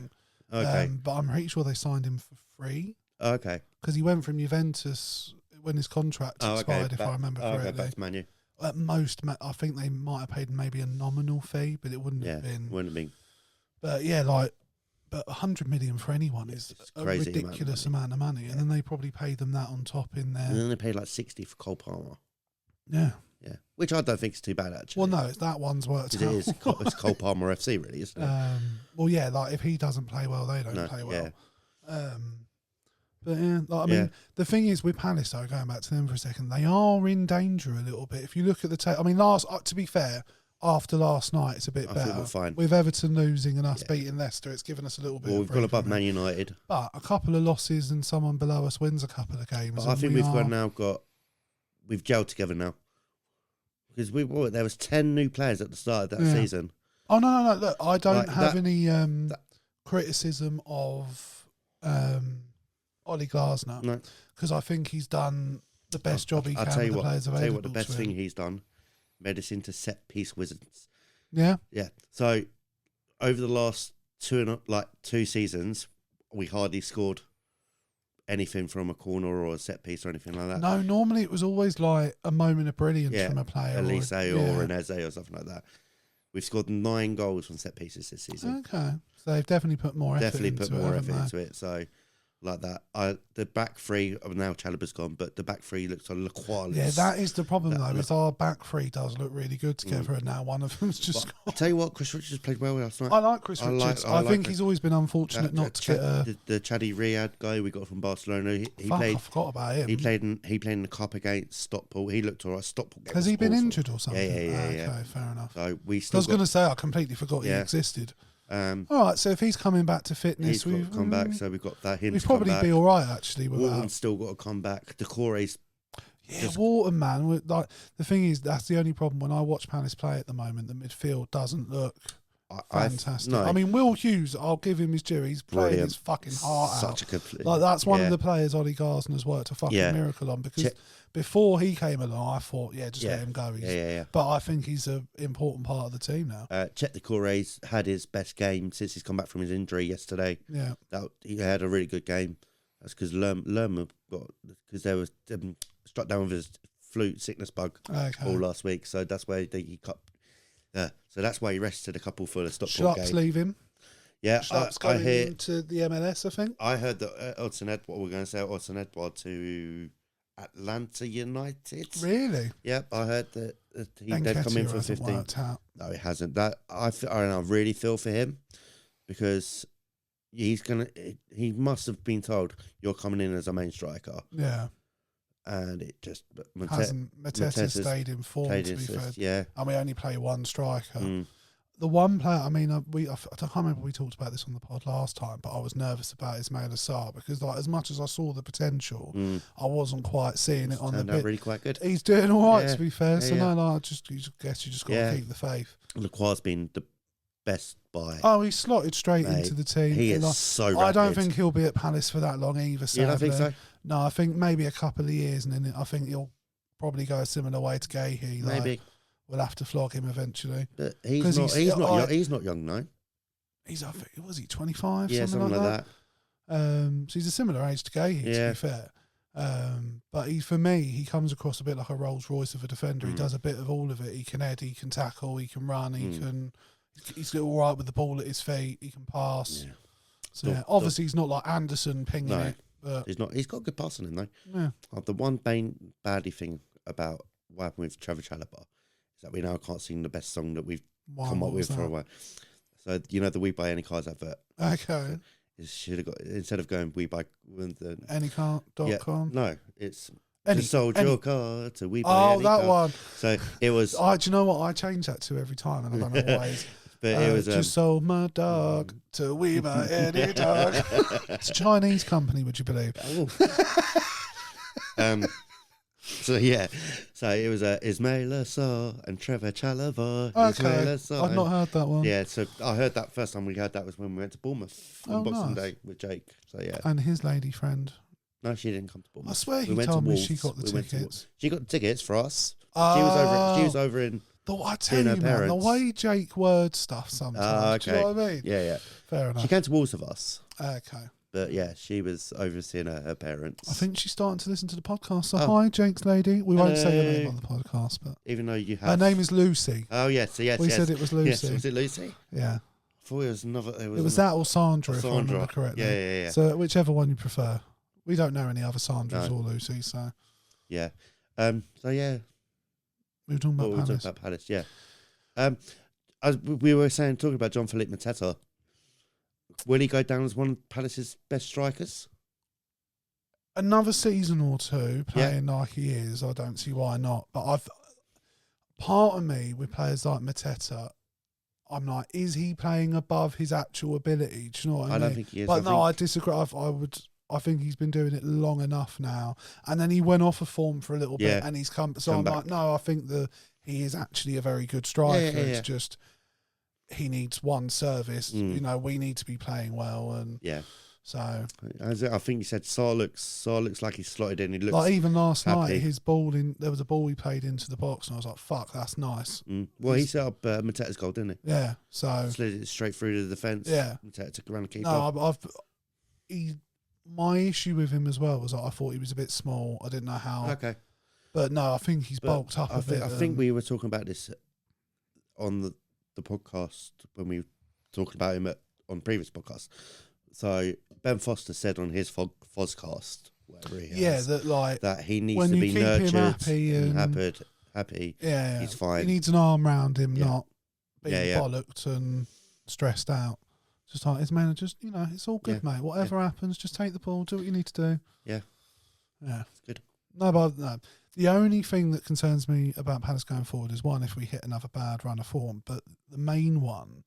Okay. But I'm pretty sure they signed him for free. Okay. Because he went from Juventus when his contract expired, if I remember correctly. Okay, back to Man U. At most, I think they might have paid maybe a nominal fee, but it wouldn't have been. Wouldn't have been. But yeah, but 100 million for anyone is a ridiculous amount of money. And then they probably paid them that on top in there. And then they paid like 60 for Cole Palmer. Yeah. Yeah. Which I don't think is too bad, actually. Well, no, that one's worked out. It's Cole Palmer FC, really, isn't it? Well, yeah, like if he doesn't play well, they don't play well. Yeah. But yeah, like, I mean, the thing is with Palace, though, going back to them for a second, they are in danger a little bit. If you look at the I mean, to be fair, after last night, it's a bit better. think we're fine. With Everton losing and us beating Leicester, it's given us a little bit. Well, we've gone above Man United, but a couple of losses and someone below us wins a couple of games. But I think we've gelled together now. Because there was 10 new players at the start of that season. Oh no! Look, I don't have any criticism of Ollie Glasner because I think he's done the best job he can with the players available. I'll tell you what the best thing he's done medicine to set piece wizards. Yeah. Yeah. So over the last two seasons, we hardly scored anything from a corner or a set piece or anything like that. No, normally it was always like a moment of brilliance from a player. Elise or an Eze or something like that. We've scored 9 goals from set pieces this season. Okay. So they've definitely put more effort into it. So like that. The back three, now Chalobah's gone, but the back three looks a Lacroix. Yeah, that is the problem though. Is our back three does look really good together, and now one of them's just. I tell you what, Chris Richards played well last night. I like Chris Richards. I think he's always been unfortunate not to get the Chadi Riyadh guy we got from Barcelona. He played. I forgot about him. He played in the cup against Stockport. He looked alright. Stockport. Has he been injured or something? Yeah. Okay, fair enough. So we. I was going to say I completely forgot he existed. All right, so if he's coming back to fitness, we've come back. So we've got that. We'd probably be all right actually. Wharton's still got to come back. Decore's. Yeah, Wharton, man. Like the thing is, that's the only problem when I watch Palace play at the moment. The midfield doesn't look fantastic. I mean, Will Hughes, I'll give him his due. He's playing his fucking heart out. Such a good. Like that's one of the players Ollie Garsner's worked a fucking miracle on because. Before he came along, I thought, just let him go. But I think he's an important part of the team now. Chet Decore's had his best game since he's come back from his injury yesterday. Yeah, he had a really good game. That's because Lerma got because they were struck down with his flu sickness bug all last week. So that's why he cut. So that's why he rested a couple for the Stockport game. Schlupp's leaving. Yeah, Schlupp's going into the MLS, I think. I heard that Odson Edward. We're going to say Odson Edward to Atlanta United. Really? Yep, I heard that they've come in for 15. No, it hasn't. That I really feel for him because he must have been told you're coming in as a main striker. Yeah. And it just Mateta stayed in form, to be fair. Yeah. And we only play one striker. The one player, I mean, I can't remember if we talked about this on the pod last time, but I was nervous about Ismail Assar because, like, as much as I saw the potential, I wasn't quite seeing it on the pitch. Really quite good. He's doing all right, to be fair. So I guess you just got to keep the faith. Lacroix's been the best by. Oh, he's slotted straight into the team. He is so rapid. I don't think he'll be at Palace for that long either. Sadly. You don't think so? No, I think maybe a couple of years, and then I think he'll probably go a similar way to Gahey. Maybe. We'll have to flog him eventually. But he's not young, no. He's, I think, was he 25? Yeah, something like that. So he's a similar age to Gahey, to be fair. But for me, he comes across a bit like a Rolls Royce of a defender. He does a bit of all of it. He can head, he can tackle, he can run, he's all right with the ball at his feet. He can pass. Yeah. So obviously he's not like Anderson pinging it. But he's not. He's got good passing in though. Yeah. The one baddie thing about what happened with Trevor Chalobah is that we now can't sing the best song that we've come up with for a while. So the We Buy Any Cars advert. Okay. Should have got instead of going We Buy anycar.com. No, it's just sold your car to We Buy Any that car. one. So it was. Do you know what I change that to every time, and I don't know why. But it was just sold my dog to We Buy Any dog. It's a Chinese company, would you believe? So it was Ismail Assar and Trevor Chalobah. Okay, I've not heard that one. Yeah, so I heard that first time we heard that was when we went to Bournemouth on Boxing Day with Jake. So yeah, and his lady friend. No, she didn't come to Bournemouth. I swear he told me she got the tickets. She got the tickets for us. She was over in. I tell you, man, the way Jake words stuff sometimes. Okay. Do you know what I mean? Yeah. Fair enough. She came to Wolves with us. Okay. But yeah, she was overseeing her parents. I think she's starting to listen to the podcast. So hi, Jake's lady. We won't say her name on the podcast, but even though you have her name is Lucy. Oh yes, yes. We said it was Lucy. Yes, was it Lucy? Yeah. I thought it was another. It was that or Sandra, if I remember correctly. Yeah. So whichever one you prefer. We don't know any other Sandras or Lucy, so yeah. So yeah, we were talking about Palace. We were talking about Palace, yeah. As we were talking about John Philippe Mateta. Will he go down as one of Palace's best strikers? Another season or two playing like he is, I don't see why not. But part of me with players like Mateta, I'm like, is he playing above his actual ability? Do you know what I mean? I don't think he is. But I disagree. I think he's been doing it long enough now. And then he went off of form for a little bit and he's come. So I'm back. Like, no, I think he is actually a very good striker. It's just he needs one service. We need to be playing well. And So I think you said Saar looks like he's slotted in. He looks like even last happy. night, there was a ball he played into the box, and I was like, "Fuck, that's nice." Well, he set up Mateta's goal, didn't he? Yeah. So Slid it straight through to the defence. Yeah. Mateta took around the keeper. no, my issue with him as well was that I thought he was a bit small. I didn't know how. Okay. But no, I think he's bulked up a bit. I think we were talking about this on the podcast when we were talking about him on previous podcasts. So Ben Foster said on his Fozcast, whatever he has, that he needs when to you be keep him nurtured happy and happy. Yeah, he's fine. He needs an arm round him, Yeah. not being bollocked and stressed out. Just like his man, just it's all good, mate. Whatever happens, just take the ball, do what you need to do. Yeah, it's good. No. The only thing that concerns me about Palace going forward is one, if we hit another bad run of form. But the main one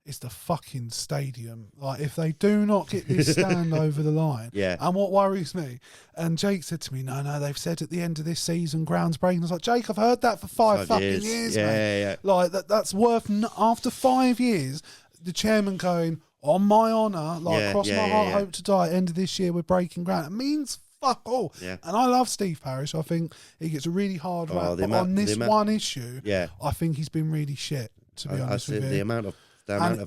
is the fucking stadium. Like, if they do not get this stand over the line, and what worries me, and Jake said to me, no, they've said at the end of this season, ground's breaking. I was like, Jake, I've heard that for 5 fucking years, mate. Yeah. Like, that's worth, after 5 years, the chairman going, on my honour, cross my heart, hope to die, end of this year, we're breaking ground. It means fuck all. Yeah. And I love Steve Parish. I think he gets a really hard rap. But on this one issue, I think he's been really shit, to be honest with you. The amount of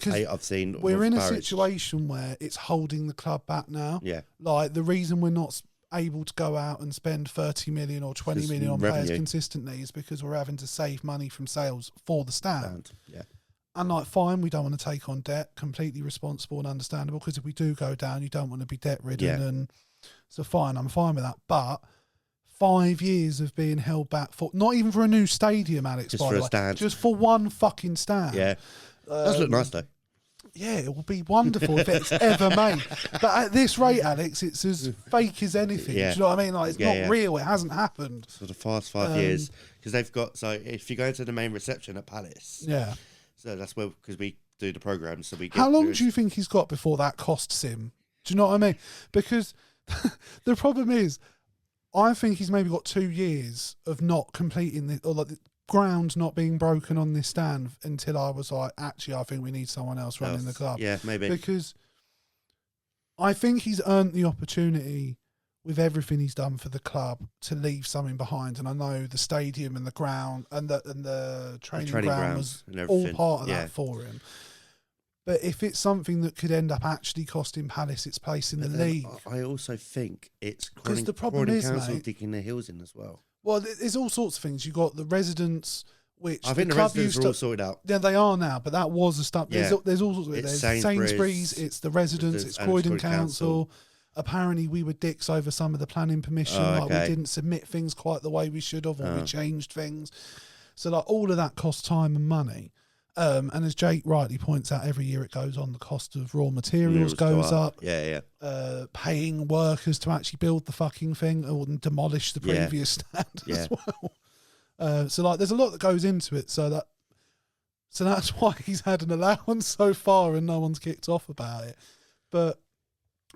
hate I've seen. We're in a Parish. situation where it's holding the club back now. Yeah. Like, the reason we're not able to go out and spend 30 million or 20 million on players consistently is because we're having to save money from sales for the stand. Yeah. And fine, we don't want to take on debt, completely responsible and understandable, because if we do go down, you don't want to be debt ridden. And so fine, I'm fine with that. But 5 years of being held back for, not even for a new stadium, Alex, Just by for the a way, stand. just for one fucking stand. Yeah. Does look nice though. Yeah, it will be wonderful if it's ever made. But at this rate, Alex, it's as fake as anything. Yeah. Do you know what I mean? Like, it's not real. It hasn't happened. For the past 5 years, because they've got. So if you go to the main reception at Palace, so that's where, because we do the program. So we. How long do you think he's got before that costs him? Do you know what I mean? Because the problem is, I think he's maybe got 2 years of not completing the, or like the ground not being broken on this stand until I was like, actually, I think we need someone else running the club. Yeah, maybe. Because I think he's earned the opportunity with everything he's done for the club to leave something behind. And I know the stadium and the ground and the training ground was all part of that for him. But if it's something that could end up actually costing Palace its place in the league, I also think it's because the problem is, Council mate, digging their heels in as well. Well, there's all sorts of things. You've got the residents, which I think the club residents used are all sorted out. Yeah, they are now, but that was a stuff. There's all sorts of it. It's There's Sainsbury's, it's the residents, it's Croydon Council. Apparently, we were dicks over some of the planning permission. Like, we didn't submit things quite the way we should have, or we changed things. So, like, all of that costs time and money. And as Jake rightly points out, every year it goes on, the cost of raw materials goes up. Paying workers to actually build the fucking thing or demolish the previous stand as well. So like, there's a lot that goes into it. So that's why he's had an allowance so far and no one's kicked off about it. But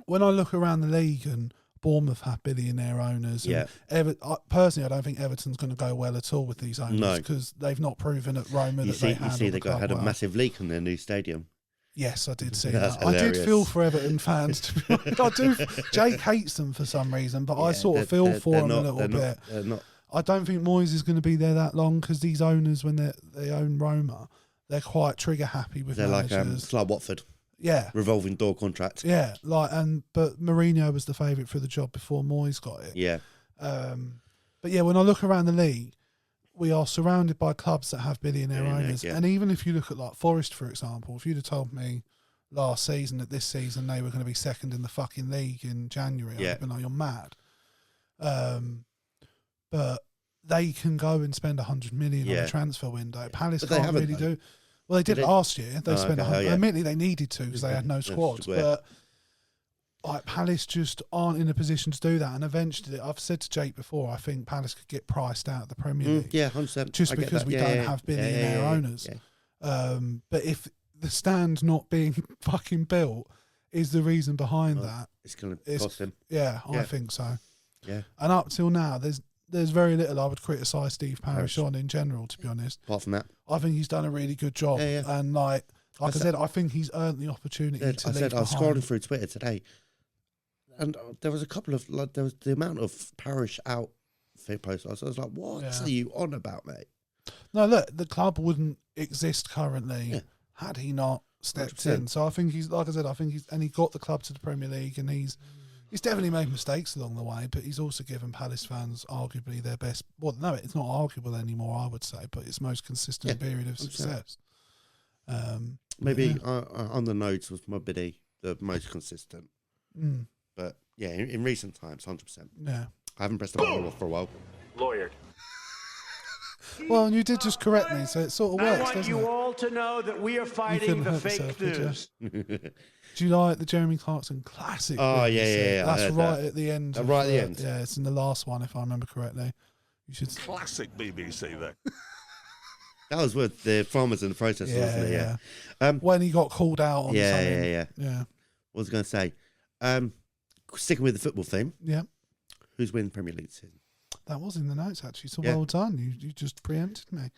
when I look around the league, and Bournemouth have billionaire owners. And personally, I don't think Everton's going to go well at all with these owners because they've not proven at Roma that they handle the club well. You see, they had a massive leak on their new stadium. Yes, I did see that. I did feel for Everton fans. To be honest. I do. Jake hates them for some reason, but I sort of feel for them a little bit. I don't think Moyes is going to be there that long because these owners, when they own Roma, they're quite trigger happy with managers. They're like it's like Watford. Yeah, revolving door contract. Yeah, but Mourinho was the favourite for the job before Moyes got it. Yeah. But yeah, when I look around the league, we are surrounded by clubs that have billionaire owners. Yeah. And even if you look at like Forest, for example, if you'd have told me last season that this season they were going to be second in the fucking league in January, I'd have been like, you're mad. But they can go and spend 100 million on a transfer window. Palace can't really do. Well, they did last year. They spent. Admittedly, they needed to because they had no squad. But like Palace just aren't in a position to do that. And eventually, I've said to Jake before, I think Palace could get priced out of the Premier League. 100%. Just because we don't have billionaire owners. Yeah. But if the stand not being fucking built is the reason behind that, it's going to cost him. Yeah, I think so. Yeah. And up till now, there's very little I would criticise Steve Parish on in general, to be honest. Apart from that, I think he's done a really good job. And like Like I said, I think he's earned the opportunity to leave I was behind. scrolling through Twitter today, and there was a couple of there was the amount of parish outfit posts. I was like, "What are you on about, mate?" No, look, the club wouldn't exist currently had he not stepped 100%. in. So I think he's, like I said, and he got the club to the Premier League, and he's definitely made mistakes along the way, but he's also given Palace fans arguably their best. Well, no, it's not arguable anymore, I would say, but it's most consistent period of success. Maybe on the notes was Mobility the most consistent. But yeah, in recent times, 100%. Yeah. I haven't pressed the button for a while. Lawyered. Well, and you did just correct me, so it sort of works, I want doesn't you it? all to know that we are fighting the fake news. Do you like the Jeremy Clarkson classic? Oh, bit you yeah, said? yeah. That's right at the end. Right at the end. Yeah, it's in the last one, if I remember correctly. You should. Classic BBC there. That was with the farmers and the protesters, wasn't it? Yeah. When he got called out on something. Yeah. What was I going to say? Sticking with the football theme. Yeah. Who's winning Premier League this season? That was in the notes, actually. So well done. You just preempted me.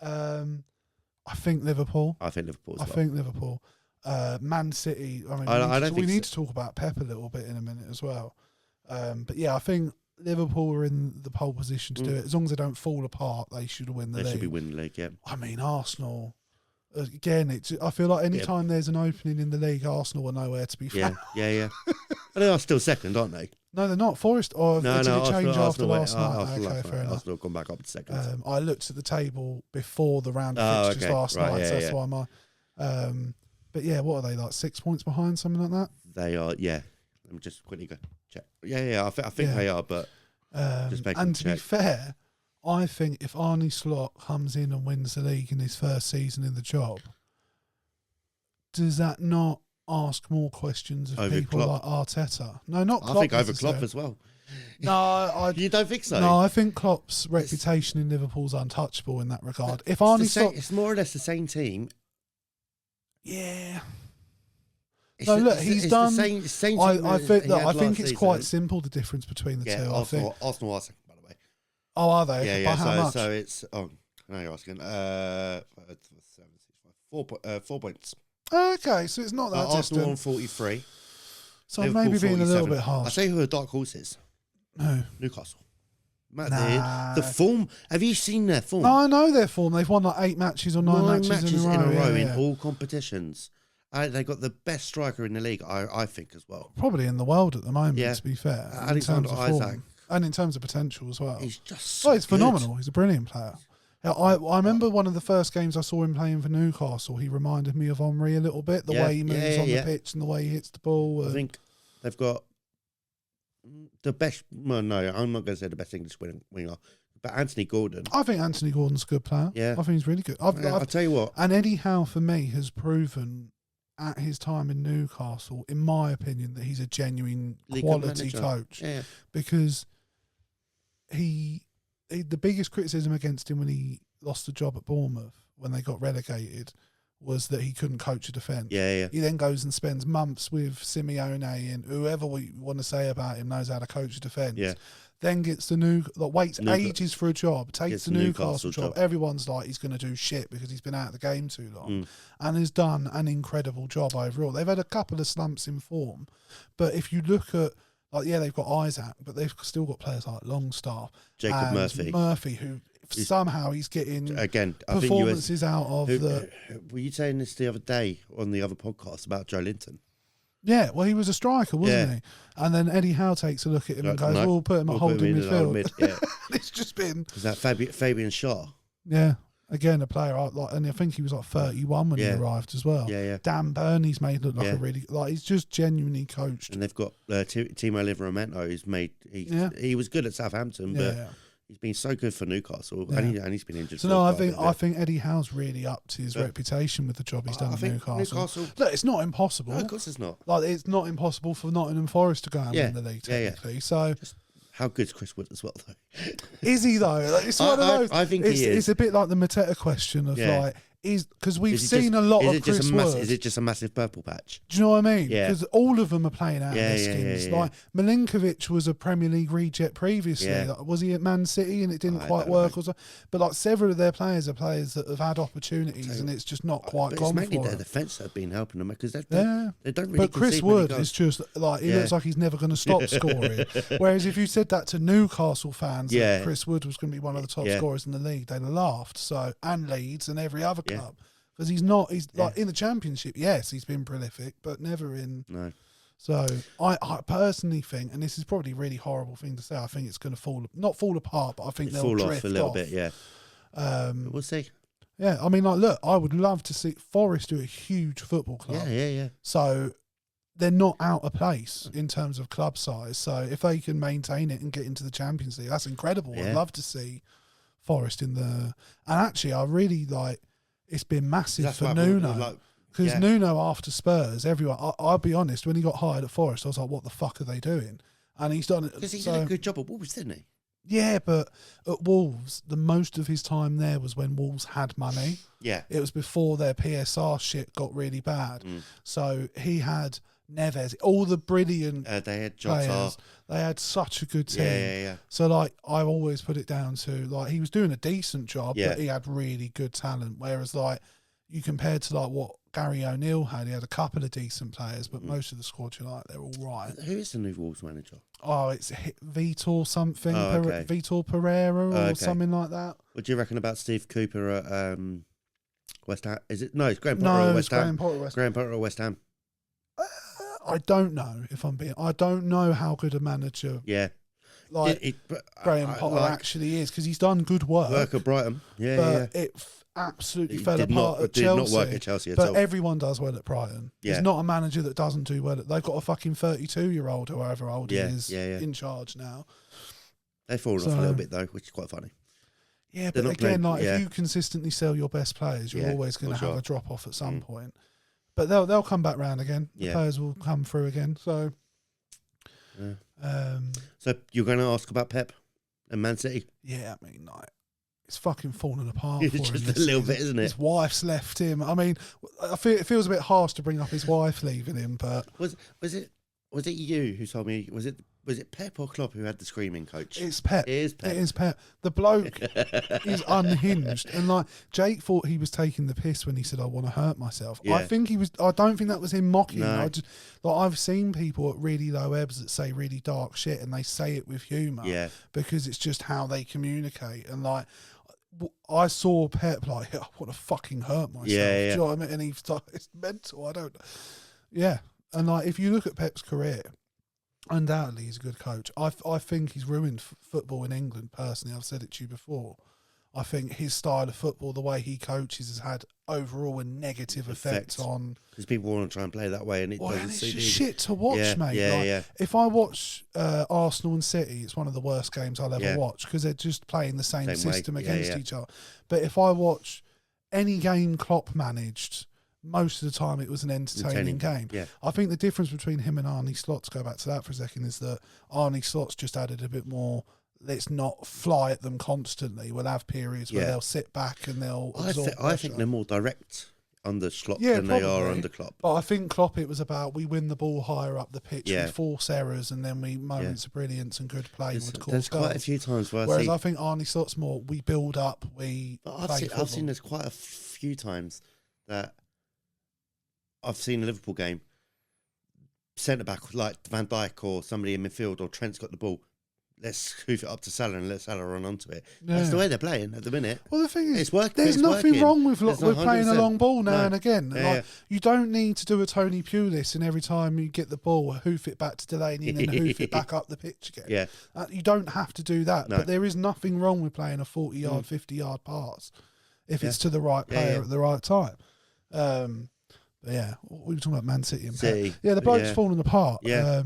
I think Liverpool. I think Liverpool as well. I think Liverpool. Man City. I mean, I don't we think need to talk about Pep a little bit in a minute as well. But yeah, I think Liverpool are in the pole position to do it. As long as they don't fall apart, they should win the league. They should be winning the league, yeah. I mean, Arsenal. Again, I feel like any time there's an opening in the league, Arsenal are nowhere to be found. Yeah. But they are still second, aren't they? No, they're not. Forest, or did it change after last night? Okay, fair enough. Arsenal have gone back up to second. I looked at the table before the round of fixtures last night, so that's why my. But yeah, what are they, like 6 points behind, something like that? They are, yeah. Let me just quickly go check. Yeah. I think they are, but just making and to be fair, I think if Arne Slot comes in and wins the league in his first season in the job, does that not ask more questions of Over people Klopp. like Arteta? No, not Klopp. I think over Klopp as well. No, You don't think so? No, I think Klopp's reputation in Liverpool's untouchable in that regard. If Arne Slot, it's more or less the same team. yeah. It's No, look, it's he's the done. same team I think he had I think last it's season. quite simple, the difference between the two. Yeah, I think. Arsenal are second, by the way. Oh, are they? Yeah. By how much? So it's I know you're asking. 4 points. Okay, so it's not that Arsenal on distant. 43. So Liverpool maybe being a little 47. bit I harsh. say who are dark horses. No. Newcastle. Matt, Nah. the form. Have you seen their form? No, I know their form. They've won like 8 matches or 9 matches in a row. in Yeah. all competitions. They got the best striker in the league, I think, as well. Probably in the world at the moment, Yeah. to be fair. In Alexander terms of form. Isak. And in terms of potential as well. He's just so He's good. phenomenal. He's a brilliant player. Yeah, I remember one of the first games I saw him playing for Newcastle. He reminded me of Henry a little bit. The way he moves on the pitch and the way he hits the ball. I think they've got the best. Well, no, I'm not going to say the best English winger, but Anthony Gordon. I think Anthony Gordon's a good player. Yeah. I think he's really good. I'll tell you what. And Eddie Howe, for me, has proven at his time in Newcastle, in my opinion, that he's a genuine League quality manager. coach. Yeah. Because he the biggest criticism against him when he lost the job at Bournemouth, when they got relegated, was that he couldn't coach a defence. Yeah. He then goes and spends months with Simeone and whoever we want to say about him knows how to coach a defence. Yeah. Then gets the waits ages for a job, takes the Newcastle job. Everyone's like he's going to do shit because he's been out of the game too long, and has done an incredible job overall. They've had a couple of slumps in form, but if you look at they've got Isaac, but they've still got players like Longstaff, Jacob and Murphy, who somehow he's getting again performances out of the. Were you saying this the other day on the other podcast about Joe Linton? Yeah, well, he was a striker, wasn't he? And then Eddie Howe takes a look at him and goes, "We'll put him at holding midfield." It's just been. Is that Fabian Shaw? Yeah, again a player and I think he was like 31 when he arrived as well. Yeah. Dan Burney's made look like a really he's just genuinely coached. And they've got Timo Livramento, who's made. He was good at Southampton, but he's been so good for Newcastle, and he's been injured. So I think Eddie Howe's really upped his reputation with the job he's done at Newcastle. Look, it's not impossible. No, of course, it's not. It's not impossible for Nottingham Forest to go and win the league technically. So. How good's Chris Wood as well, though? Is he though? It's one of those. I think he is. It's a bit like the Mateta question of is because we've Is it seen just- a lot is of it just Chris a Woods. Is it just a massive purple patch? Do you know what I mean? Yeah. Because all of them are playing out Yeah, their yeah, skins. yeah, yeah. Like Milinkovic was a Premier League reject previously. Yeah. Like, was he at Man City and it didn't I quite don't work know. or so? But like several of their players are players that have had opportunities and it's just not quite But it's gone mainly for their them. defence that have been helping them because Yeah. they don't really But Chris concede many Wood goals. is just like he Yeah. looks like he's never going to stop scoring. Whereas if you said that to Newcastle fans, Yeah. that Chris Wood was going to be one of the top Yeah. scorers in the league, they'd have laughed. So and Leeds and every other Yeah. club because he's not. He's Yeah. like in the Championship. Yes, he's been prolific, but never in. No. So I personally think, and this is probably a really horrible thing to say, I think it's going to not fall apart, but I think they'll Fall drift off a little bit, yeah. But we'll see. Yeah, I mean, like, look, I would love to see Forest do a huge football club. Yeah. So they're not out of place in terms of club size. So if they can maintain it and get into the Champions League, that's incredible. Yeah. I'd love to see Forest in the. And actually, I really like. It's been massive That's for why Nuno. like, Because yeah. Nuno, after Spurs, everyone, I'll be honest, when he got hired at Forest, I was like, what the fuck are they doing? And he's done it. Because he so, did a good job at Wolves, didn't he? yeah, but at Wolves, the most of his time there was when Wolves had money. Yeah. It was before their PSR shit got really bad. So he had Neves, all the brilliant They had Jota. players. They had such a good team. Yeah. So, like, I always put it down to, like, he was doing a decent job, Yeah. but he had really good talent. Whereas, like, you compared to, like, what Gary O'Neill had, he had a couple of decent players, but most of the squad, you're like, they're all right. Who is the new Wolves manager? Oh, it's Vitor something, Oh, okay. Vitor Pereira or Okay. something like that. What do you reckon about Steve Cooper at West Ham? Is it? No, it's Graham Potter No, at it's West Ham. Graham Potter. West Graham Potter at West Ham. I don't know if I'm being. I don't know how good a manager Yeah. like But Graham I Potter like actually is because he's done good work, at Brighton. Yeah, but yeah. it absolutely He fell did apart not, at did Chelsea. not work at Chelsea at But all. everyone does well at Brighton. Yeah. There's not a manager that doesn't do well. They've got a fucking 32-year-old, however old Yeah, he is, yeah. in charge now. They've fallen off a little bit though, which is quite funny. Yeah, They're but not again, playing- like yeah. if you consistently sell your best players, you're Yeah, always going to for have sure. a drop off at some point. But they'll come back round again. The Yeah. players will come through again. So, Yeah. So you're going to ask about Pep and Man City? yeah, I mean, like, it's fucking falling apart. It's for just him a this little season. bit, isn't it? His wife's left him. I mean, I feel it feels a bit harsh to bring up his wife leaving him, but Was it you who told me? Was it Pep or Klopp who had the screaming coach? it's Pep. It is Pep. It is Pep. The bloke is unhinged, and like Jake thought he was taking the piss when he said, "I want to hurt myself." Yeah. I think he was. I don't think that was him mocking. No. I just like I've seen people at really low ebbs that say really dark shit, and they say it with humour. Yeah. because it's just how they communicate. And like, I saw Pep like, I want to fucking hurt myself. Yeah, Do yeah. you know what I mean? And he's like, it's mental. I don't. Yeah, and like if you look at Pep's career. Undoubtedly, he's a good coach. I think he's ruined football in England, personally. I've said it to you before. I think his style of football, the way he coaches, has had overall a negative effect on... Because people want to try and play that way and it Well, doesn't and it's suit just either. shit to watch, Yeah, mate. yeah, Like, yeah. if I watch Arsenal and City, it's one of the worst games I'll ever Yeah. watch because they're just playing the same Same way. system Yeah, against yeah. each other. But if I watch any game Klopp managed... Most of the time, it was an entertaining game. Yeah. I think the difference between him and Arnie Slot's, go back to that for a second, is that Arnie Slot's just added a bit more. Let's not fly at them constantly. We'll have periods where Yeah. they'll sit back and they'll I absorb think pressure. they're more direct under Slot Yeah, than they are probably. under Klopp. But I think Klopp, it was about we win the ball higher up the pitch, Yeah. we force errors, and then we moments of brilliance and good play would cause There's quite a goals. few times where Whereas I see... I think Arnie Slot's more we build up, we But play I've football. seen there's quite a few times that I've seen a Liverpool game, centre back like Van Dijk or somebody in midfield or Trent's got the ball. Let's hoof it up to Salah and let Salah run onto it. That's Yeah. the way they're playing at the minute. Well, the thing is, It's working. there's it's nothing working. wrong with There's with not playing a 100%. long ball now No. and again. Yeah, Like you don't need to do a Tony Pulis and every time you get the ball, hoof it back to Delaney and then hoof it back up the pitch again. Yeah. You don't have to do that. No. But there is nothing wrong with playing a 40-yard, 50-yard pass if it's to the right player at the right time. But yeah, we were talking about Man City and City, Pep. Yeah, the bloke's yeah. fallen apart. Yeah.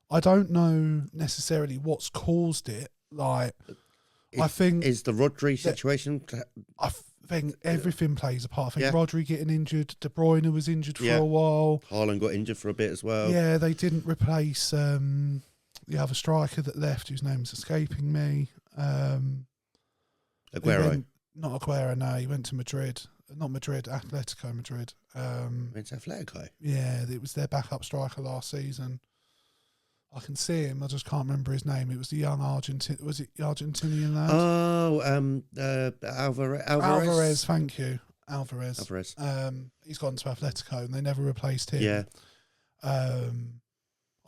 I don't know necessarily what's caused it. Like, I think Is the Rodri situation... I think everything plays a part. I think Yeah. Rodri getting injured, De Bruyne was injured for Yeah. a while. Haaland got injured for a bit as well. Yeah, they didn't replace the other striker that left, whose name's escaping me. He Aguero. went- not Aguero, no, he went to Madrid. not Madrid, Atletico Madrid. It's Atletico. Yeah, it was their backup striker last season. I can see him. I just can't remember his name. It was the young Was it the Argentinian lad? Oh, Alvarez. Alvarez. Thank you, Alvarez. Alvarez. He's gone to Atletico, and they never replaced him. Yeah.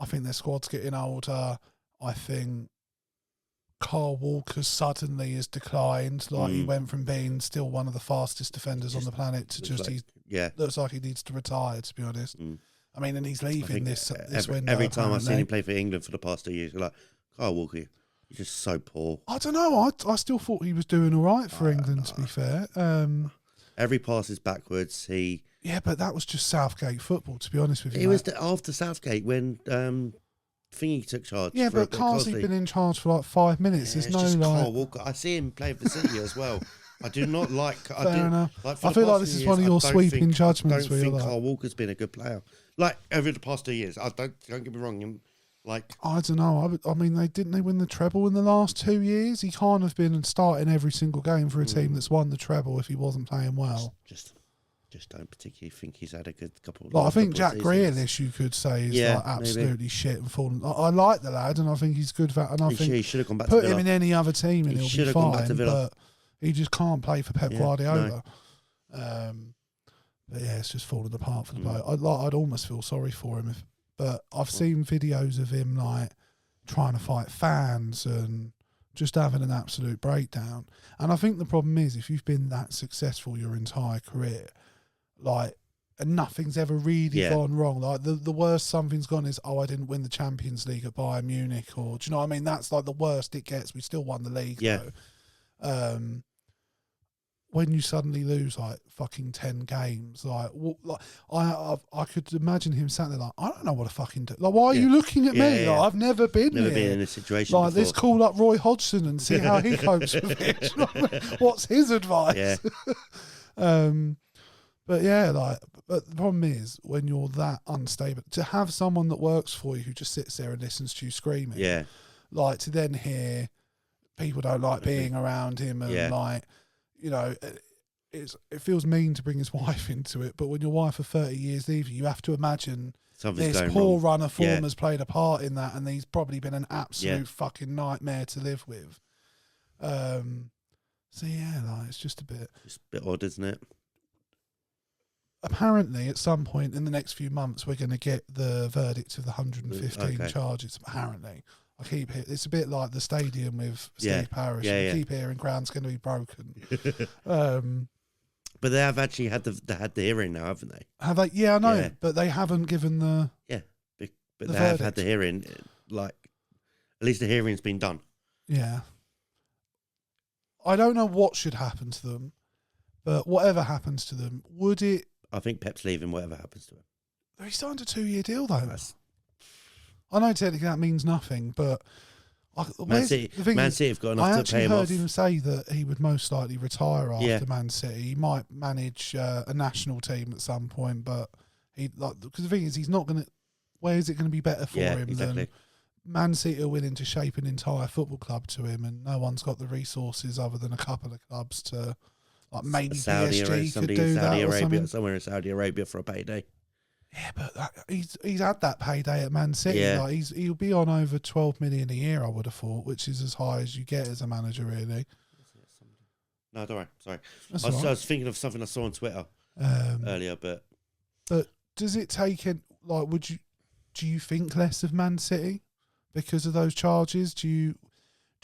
I think their squad's getting older. I think Carl Walker suddenly has declined. Like he went from being still one of the fastest defenders on the planet to just looks like he needs to retire. To be honest, I mean, and he's leaving this window. Every time I've seen him play for England for the past 2 years, you're like, Carl Walker, you're just so poor. I don't know. I still thought he was doing all right for England. To be fair, every pass is backwards. Yeah, but that was just Southgate football. To be honest with you, it was after Southgate when Thingy took charge. Yeah, but Carsley been in charge for like 5 minutes. Yeah, There's no just like. Carl Walker. I see him play for City as well. I do not like. Fair enough. Like, I feel like this is one of your sweeping judgments. I don't think Carl Walker's been a good player. Like over the past 2 years, don't get me wrong. Like I don't know. I mean, they win the treble in the last 2 years. He can't have been starting every single game for a team that's won the treble if he wasn't playing well. Just don't particularly think he's had a good couple. Like I think Jack Grealish, you could say, is like absolutely maybe shit and fallen. I like the lad, and I think he's good. And I think he should have gone back. Put to Villa. him in any other team, and he'll be fine. But he just can't play for Pep Guardiola. No. But yeah, it's just falling apart for the bloke. I'd almost feel sorry for him, but I've seen videos of him like trying to fight fans and just having an absolute breakdown. And I think the problem is if you've been that successful your entire career, like, and nothing's ever really gone wrong. Like the worst something's gone is, I didn't win the Champions League at Bayern Munich, or do you know what I mean? That's like the worst it gets. We still won the league though. When you suddenly lose like fucking 10 games, like I could imagine him sat there like, I don't know what to fucking do. Like, why are you looking at me? Like, I've never been in a situation like before. Let's call up Roy Hodgson and see how he copes with it. Do you know what I mean? What's his advice? Yeah. But yeah, but the problem is when you're that unstable, to have someone that works for you who just sits there and listens to you screaming, like to then hear people don't like being around him, and like, you know, it feels mean to bring his wife into it. But when your wife for 30 years leaves you have to imagine this poor run of form has played a part in that, and he's probably been an absolute fucking nightmare to live with. So yeah, like it's just a bit odd, isn't it? Apparently, at some point in the next few months, we're going to get the verdict of the 115 charges. Apparently, I keep hearing it's a bit like the stadium with Steve Parish. I keep hearing ground's going to be broken. But they have actually had the hearing now, haven't they? Have they? Yeah, I know, but they haven't given the but they have had the hearing. Like, at least the hearing's been done. Yeah. I don't know what should happen to them, but whatever happens to them, would it? I think Pep's leaving whatever happens to him. He signed a 2-year deal, though. I know technically that means nothing, but Man City have got enough to pay him off. I actually heard him say that he would most likely retire after Man City. He might manage a national team at some point, but because the thing is, he's not going to. Where is it going to be better for him than Man City are willing to shape an entire football club to him, and no one's got the resources other than a couple of clubs to. Like maybe PSG could do that or something. Somewhere in Saudi Arabia for a payday. Yeah, but he's had that payday at Man City. Yeah. Like he'll be on over 12 million a year, I would have thought, which is as high as you get as a manager, really. No, don't worry. Sorry, I was thinking of something I saw on Twitter earlier, but does it take it? Like, do you think less of Man City because of those charges? Do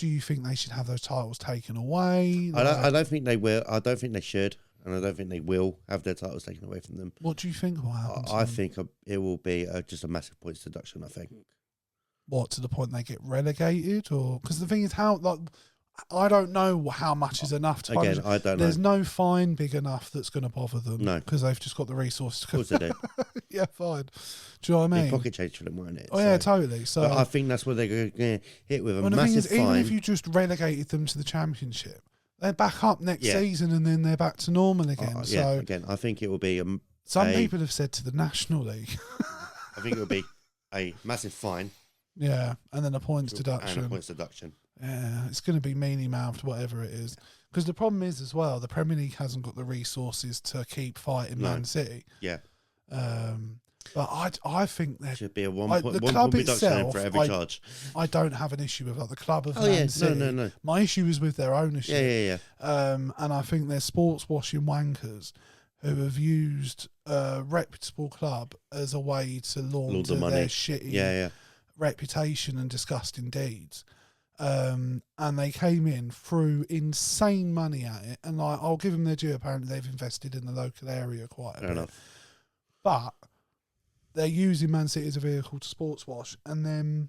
you think they should have those titles taken away? Like, I don't think they will. I don't think they should, and I don't think they will have their titles taken away from them. What do you think will happen? I think it will be just a massive points deduction. I think. What, to the point they get relegated, or because the thing is I don't know how much is enough to punish. I don't know. There's no fine big enough that's going to bother them. No, because they've just got the resources. Of course they do. Yeah, fine. Do you know what I mean? Pocket change for them, won't it? Oh yeah, totally. So but I think that's what they're going to hit with a massive the thing is, fine. even if you just relegated them to the Championship, they're back up next season, and then they're back to normal again. So again, I think it will be some people have said to the National League. I think it will be a massive fine. Yeah, and then a points And deduction. a points deduction. Yeah, it's going to be mealy-mouthed, whatever it is. Because the problem is, as well, the Premier League hasn't got the resources to keep fighting No. Man City. Yeah. But I think there Should be a the one club point reduction itself, for every charge. I don't have an issue with like the club of Oh, Man yeah. City. No. My issue is with their ownership. Yeah. And I think they're sports washing wankers who have used a reputable club as a way to launder their shitty reputation and disgusting deeds. And they came in, threw insane money at it, and I'll give them their due. Apparently, they've invested in the local area quite a bit. Enough. But they're using Man City as a vehicle to sports wash, and then,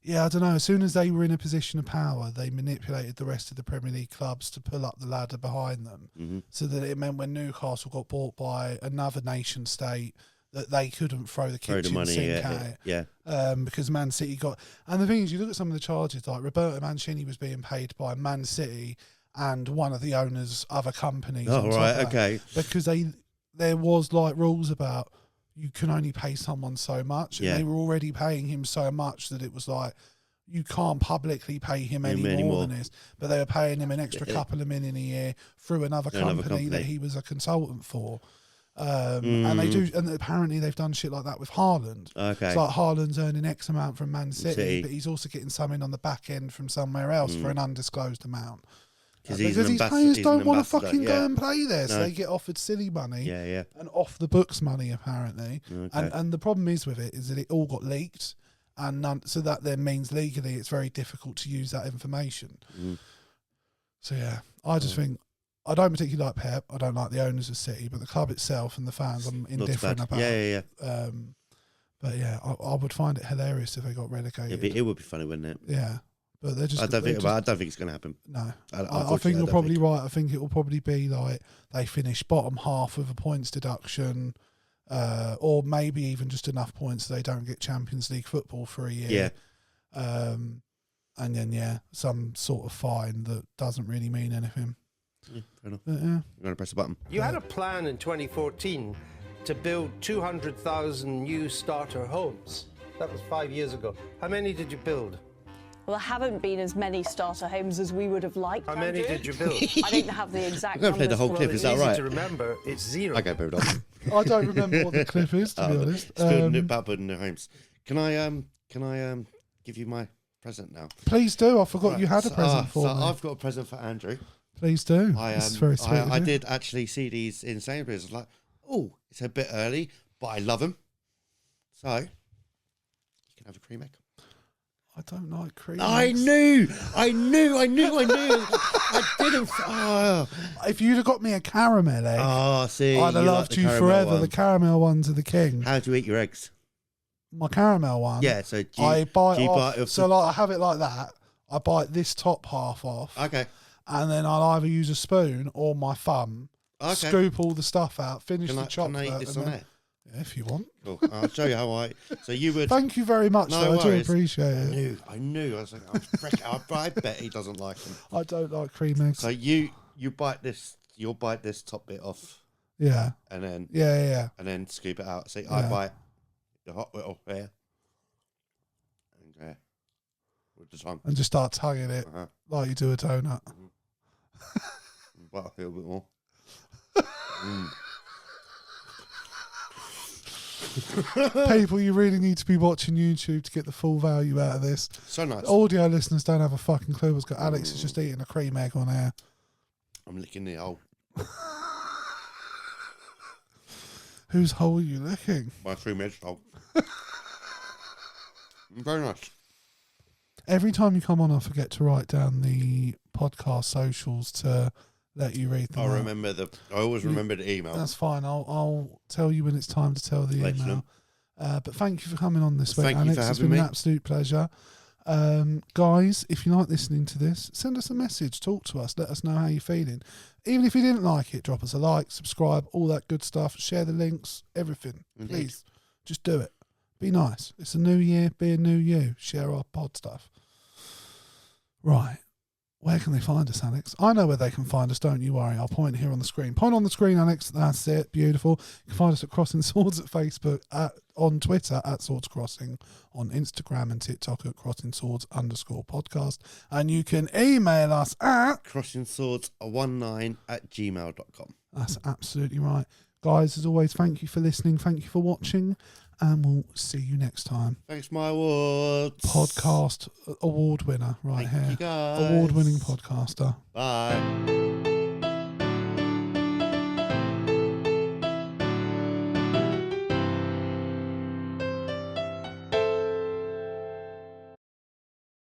yeah, I don't know. As soon as they were in a position of power, they manipulated the rest of the Premier League clubs to pull up the ladder behind them, so that it meant when Newcastle got bought by another nation state, that they couldn't throw the kitchen sink at it. Because Man City got... And the thing is, you look at some of the charges, like Roberto Mancini was being paid by Man City and one of the owners' other companies. Oh, right, okay. Because there was like rules about you can only pay someone so much, and they were already paying him so much that it was like, you can't publicly pay him any more than this. But they were paying him an extra couple of million a year through another company that he was a consultant for. And they do, and apparently they've done shit like that with Haaland. Okay. It's like Haaland's earning X amount from Man City, but he's also getting something on the back end from somewhere else for an undisclosed amount. Because these players don't want to fucking go and play there, so they get offered silly money and off the books money apparently. And the problem is with it is that it all got leaked, and so that then means legally it's very difficult to use that information. So yeah, I just think, I don't particularly like Pep. I don't like the owners of City, but the club itself and the fans, I'm indifferent about. But yeah, I would find it hilarious if they got relegated. It would be funny, wouldn't it? Yeah, but they're just. I don't think it's going to happen. No, I think you're probably right. I think it will probably be like they finish bottom half with a points deduction, or maybe even just enough points so they don't get Champions League football for a year. Yeah. And then some sort of fine that doesn't really mean anything. Yeah, fair enough. Yeah. You're going to press the button. You had a plan in 2014 to build 200,000 new starter homes. That was 5 years ago. How many did you build? Well, there haven't been as many starter homes as we would have liked. How many did you build? I don't have the exact We're going to play the whole numbers. clip, is that right? Easy to remember, it's zero. Okay, Bulldog. I don't remember what the clip is, to be honest. About building new homes. Can I give you my present now? Please do. I forgot you had a present for me. I've got a present for Andrew. Please do. It's very sweet. I did actually see these in Sainsbury's. I was like, oh, it's a bit early, but I love them. So, you can have a cream egg. I don't like cream I eggs. knew. I didn't. Oh. If you'd have got me a caramel egg, See, I'd have loved you forever. One. The caramel ones are the king. How do you eat your eggs? My caramel one? Yeah, so I bite off. So like, I have it like that. I bite this top half off. Okay. And then I'll either use a spoon or my thumb, scoop all the stuff out, finish the chocolate. Can I eat this on air? Yeah, if you want. Cool. I'll show you how I... So you would... Thank you very much. No I do appreciate it. I knew. I was like, I bet he doesn't like them. I don't like cream eggs. So you bite this... You'll bite this top bit off. Yeah. And then... Yeah. And then scoop it out. See, I bite the hot bit off here. And with the tongue. And just start tugging it like you do a donut. Bite a little bit more. People, you really need to be watching YouTube to get the full value out of this. So nice. Audio listeners don't have a fucking clue what's got. Alex is just eating a cream egg on air. I'm licking the hole. Whose hole are you licking? My cream egg hole. Very nice. Every time you come on, I forget to write down the podcast socials to let you read them. I always remember the email. That's fine. I'll tell you when it's time to tell the email. But thank you for coming on this week, Alex. It's been an absolute pleasure. Guys, if you like listening to this, send us a message, talk to us, let us know how you're feeling. Even if you didn't like it, drop us a like, subscribe, all that good stuff, share the links, everything. Indeed. Please, just do it. Be nice. It's a new year, be a new you. Share our pod stuff. Right. Where can they find us, Alex? I know where they can find us, don't you worry. I'll point here on the screen. Point on the screen, Alex. That's it. Beautiful. You can find us at Crossing Swords at Facebook, on Twitter at Swords Crossing, on Instagram and TikTok at Crossing Swords _podcast. And you can email us at CrossingSwords19@gmail.com. That's absolutely right. Guys, as always, thank you for listening. Thank you for watching. And we'll see you next time. Thanks, my awards. Podcast award winner right Thank here. you guys. Award winning podcaster. Bye.